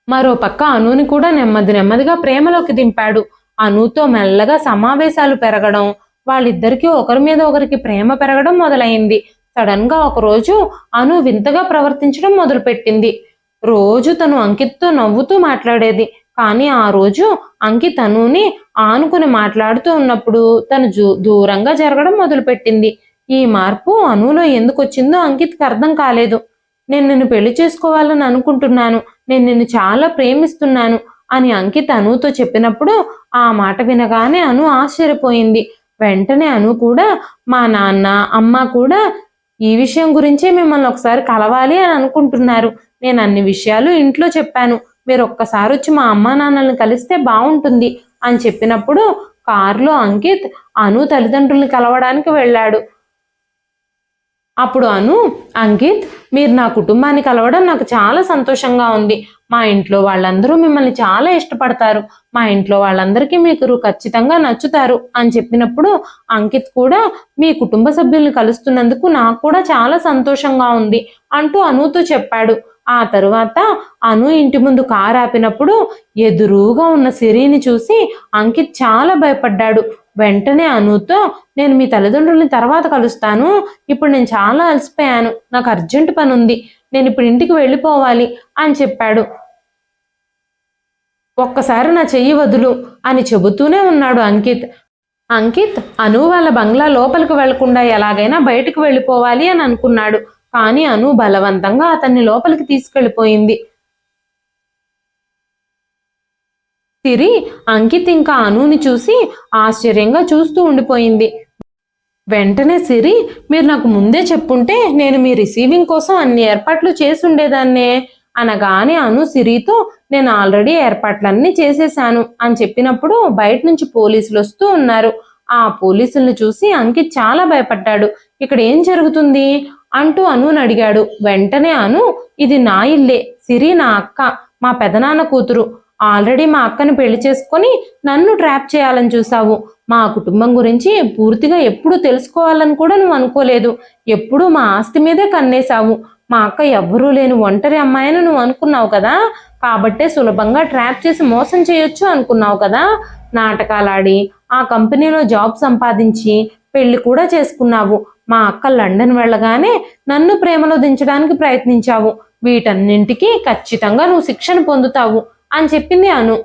మరో పక్క అనుని కూడా నెమ్మదిగా ప్రేమలోకి దింపాడు. అనుతో మెల్లగా సమావేశాలు పెరగడం, వాళ్ళిద్దరికీ ఒకరి మీద ఒకరికి ప్రేమ పెరగడం మొదలైంది. సడన్ గా ఒకరోజు అను వింతగా ప్రవర్తించడం మొదలుపెట్టింది. రోజు తను అంకిత్తో నవ్వుతూ మాట్లాడేది. కానీ ఆ రోజు అంకిత్ అనుని ఆనుకుని మాట్లాడుతూ ఉన్నప్పుడు తను దూరంగా జరగడం మొదలుపెట్టింది. ఈ మార్పు అనులో ఎందుకొచ్చిందో అంకిత్కి అర్థం కాలేదు. నేను నిన్ను పెళ్లి చేసుకోవాలని అనుకుంటున్నాను, నేను నిన్ను చాలా ప్రేమిస్తున్నాను అని అంకిత్ అనుతో చెప్పినప్పుడు ఆ మాట వినగానే అను ఆశ్చర్యపోయింది. వెంటనే అను కూడా మా నాన్న అమ్మ కూడా ఈ విషయం గురించే మిమ్మల్ని ఒకసారి కలవాలి అని అనుకుంటున్నారు. నేను అన్ని విషయాలు ఇంట్లో చెప్పాను, మీరు ఒక్కసారి వచ్చి మా అమ్మా నాన్నల్ని కలిస్తే బాగుంటుంది అని చెప్పినప్పుడు కారులో అంకిత్ అను తల్లిదండ్రుల్ని కలవడానికి వెళ్ళాడు. అప్పుడు అను, అంకిత్ మీరు నా కుటుంబాన్ని కలవడం నాకు చాలా సంతోషంగా ఉంది. మా ఇంట్లో వాళ్ళందరూ మిమ్మల్ని చాలా ఇష్టపడతారు, మా ఇంట్లో వాళ్ళందరికీ మీరు ఖచ్చితంగా నచ్చుతారు అని చెప్పినప్పుడు అంకిత్ కూడా మీ కుటుంబ సభ్యుల్ని కలుస్తున్నందుకు నాకు కూడా చాలా సంతోషంగా ఉంది అంటూ అనుతో చెప్పాడు. ఆ తరువాత అను ఇంటి ముందు కారు ఆపినప్పుడు ఎదురుగా ఉన్న సిరిని చూసి అంకిత్ చాలా భయపడ్డాడు. వెంటనే అనుతో నేను మీ తల్లిదండ్రుల్ని తర్వాత కలుస్తాను, ఇప్పుడు నేను చాలా అలసిపోయాను, నాకు అర్జెంట్ పని ఉంది, నేను ఇప్పుడు ఇంటికి వెళ్ళిపోవాలి అని చెప్పాడు. ఒక్కసారి నా చెయ్యి వదులు అని చెబుతూనే ఉన్నాడు అంకిత్. అంకిత్ అను వాళ్ళ బంగ్లా లోపలికి వెళ్లకుండా ఎలాగైనా బయటకు వెళ్ళిపోవాలి అని అనుకున్నాడు. కానీ అను బలవంతంగా అతన్ని లోపలికి తీసుకెళ్లిపోయింది. సిరి అంకిత్ ఇంకా అనుని చూసి ఆశ్చర్యంగా చూస్తూ ఉండిపోయింది. వెంటనే సిరి, మీరు నాకు ముందే చెప్పుంటే నేను మీ రిసీవింగ్ కోసం అన్ని ఏర్పాట్లు చేసి ఉండేదాన్నే అనగానే అను సిరితో నేను ఆల్రెడీ ఏర్పాట్లన్నీ చేసేశాను అని చెప్పినప్పుడు బయట నుంచి పోలీసులు వస్తూ ఉన్నారు. ఆ పోలీసుల్ని చూసి అంకిత్ చాలా భయపడ్డాడు. ఇక్కడ ఏం జరుగుతుంది అంటూ అనుని అడిగాడు. వెంటనే అను, ఇది నా ఇల్లే, సిరి నా అక్క, మా పెదనాన్న కూతురు, ఆల్రెడీ మా అక్కని పెళ్లి చేసుకొని నన్ను ట్రాప్ చేయాలని చూసావు. మా కుటుంబం గురించి పూర్తిగా ఎప్పుడూ తెలుసుకోవాలని కూడా నువ్వు అనుకోలేదు, ఎప్పుడూ మా ఆస్తి మీదే కన్నేశావు. మా అక్క ఎవ్వరూ లేని ఒంటరి అమ్మాయిని నువ్వు అనుకున్నావు కదా, కాబట్టే సులభంగా ట్రాప్ చేసి మోసం చేయొచ్చు అనుకున్నావు కదా. నాటకాలాడి ఆ కంపెనీలో జాబ్ సంపాదించి పెళ్లి కూడా చేసుకున్నావు. మా అక్క లండన్ వెళ్ళగానే నన్ను ప్రేమలో దించడానికి ప్రయత్నించావు. వీటన్నింటికి ఖచ్చితంగా నువ్వు శిక్షను పొందుతావు అని చెప్పింది అను.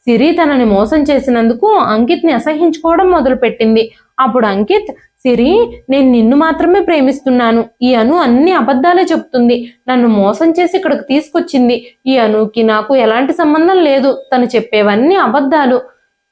సిరి తనని మోసం చేసినందుకు అంకిత్ని అసహించుకోవడం మొదలుపెట్టింది. అప్పుడు అంకిత్, సిరి నేను నిన్ను మాత్రమే ప్రేమిస్తున్నాను, ఈ అను అన్ని అబద్ధాలే చెప్తుంది, నన్ను మోసం చేసి ఇక్కడికి తీసుకొచ్చింది, ఈ అనుకి నాకు ఎలాంటి సంబంధం లేదు, తను చెప్పేవన్నీ అబద్ధాలు,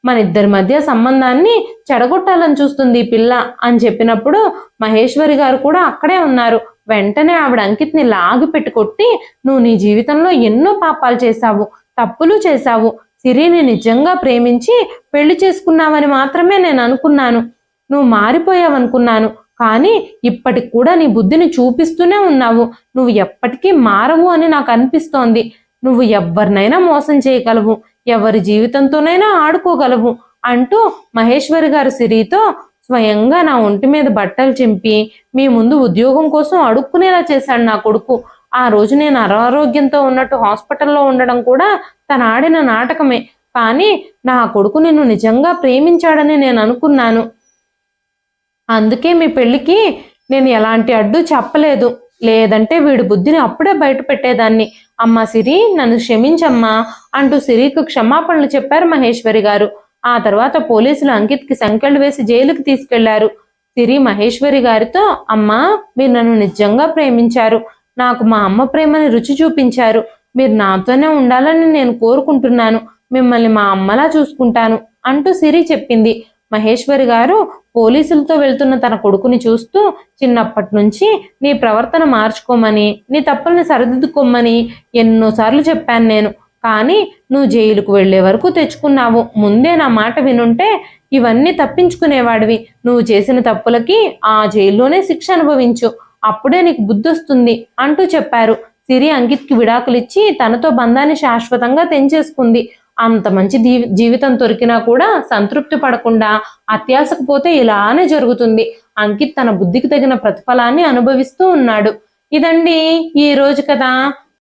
మన ఇద్దరి మధ్య సంబంధాన్ని చెడగొట్టాలని చూస్తుంది ఈ పిల్ల అని చెప్పినప్పుడు మహేశ్వరి గారు కూడా అక్కడే ఉన్నారు. వెంటనే ఆవిడ అంకిత్ని లాగి పెట్టి కొట్టి, నువ్వు నీ జీవితంలో ఎన్నో పాపాలు చేశావు, తప్పులు చేశావు, సిరిని నిజంగా ప్రేమించి పెళ్లి చేసుకున్నావని మాత్రమే నేను అనుకున్నాను, నువ్వు మారిపోయావనుకున్నాను, కానీ ఇప్పటికి కూడా నీ బుద్ధిని చూపిస్తూనే ఉన్నావు, నువ్వు ఎప్పటికీ మారవు అని నాకు అనిపిస్తోంది, నువ్వు ఎవరినైనా మోసం చేయగలవు, ఎవరి జీవితంతోనైనా ఆడుకోగలవు అంటూ మహేశ్వరి గారు సిరితో స్వయంగా నా ఒంటి మీద బట్టలు చింపి మీ ముందు ఉద్యోగం కోసం అడుక్కునేలా చేశాడు నా కొడుకు. ఆ రోజు నేను అనారోగ్యంతో ఉన్నట్టు హాస్పిటల్లో ఉండడం కూడా తను ఆడిన నాటకమే, కానీ నా కొడుకు నిన్ను నిజంగా ప్రేమించాడని నేను అనుకున్నాను, అందుకే మీ పెళ్లికి నేను ఎలాంటి అడ్డు చెప్పలేదు, లేదంటే వీడి బుద్ధిని అప్పుడే బయట పెట్టేదాన్ని. అమ్మా సిరి, నన్ను క్షమించమ్మా అంటూ సిరికి క్షమాపణలు చెప్పారు మహేశ్వరి గారు. ఆ తర్వాత పోలీసులు అంకిత్కి సంకెళ్ళు వేసి జైలుకి తీసుకెళ్లారు. సిరి మహేశ్వరి గారితో, అమ్మా మీరు నన్ను నిజంగా ప్రేమించారు, నాకు మా అమ్మ ప్రేమని రుచి చూపించారు, మీరు నాతోనే ఉండాలని నేను కోరుకుంటున్నాను, మిమ్మల్ని మా అమ్మలా చూసుకుంటాను అంటూ సిరి చెప్పింది. మహేశ్వరి గారు పోలీసులతో వెళ్తున్న తన కొడుకుని చూస్తూ, చిన్నప్పటి నుంచి నీ ప్రవర్తన మార్చుకోమని, నీ తప్పుల్ని సరిదిద్దుకోమని ఎన్నోసార్లు చెప్పాను నేను, కానీ నువ్వు జైలుకు వెళ్లే వరకు తెచ్చుకున్నావు, ముందే నా మాట వినుంటే ఇవన్నీ తప్పించుకునేవాడివి, నువ్వు చేసిన తప్పులకి ఆ జైల్లోనే శిక్ష అనుభవించు, అప్పుడే నీకు బుద్ధి వస్తుంది అంటూ చెప్పారు. సిరి అంకిత్కి విడాకులిచ్చి తనతో బంధాన్ని శాశ్వతంగా తెంచేసుకుంది. అంత మంచి జీవితం దొరికినా కూడా సంతృప్తి పడకుండా అత్యాశకు పోతే ఇలానే జరుగుతుంది. అంకిత్ తన బుద్ధికి తగిన ప్రతిఫలాన్ని అనుభవిస్తూ ఉన్నాడు. ఇదండి ఈ రోజు కథ.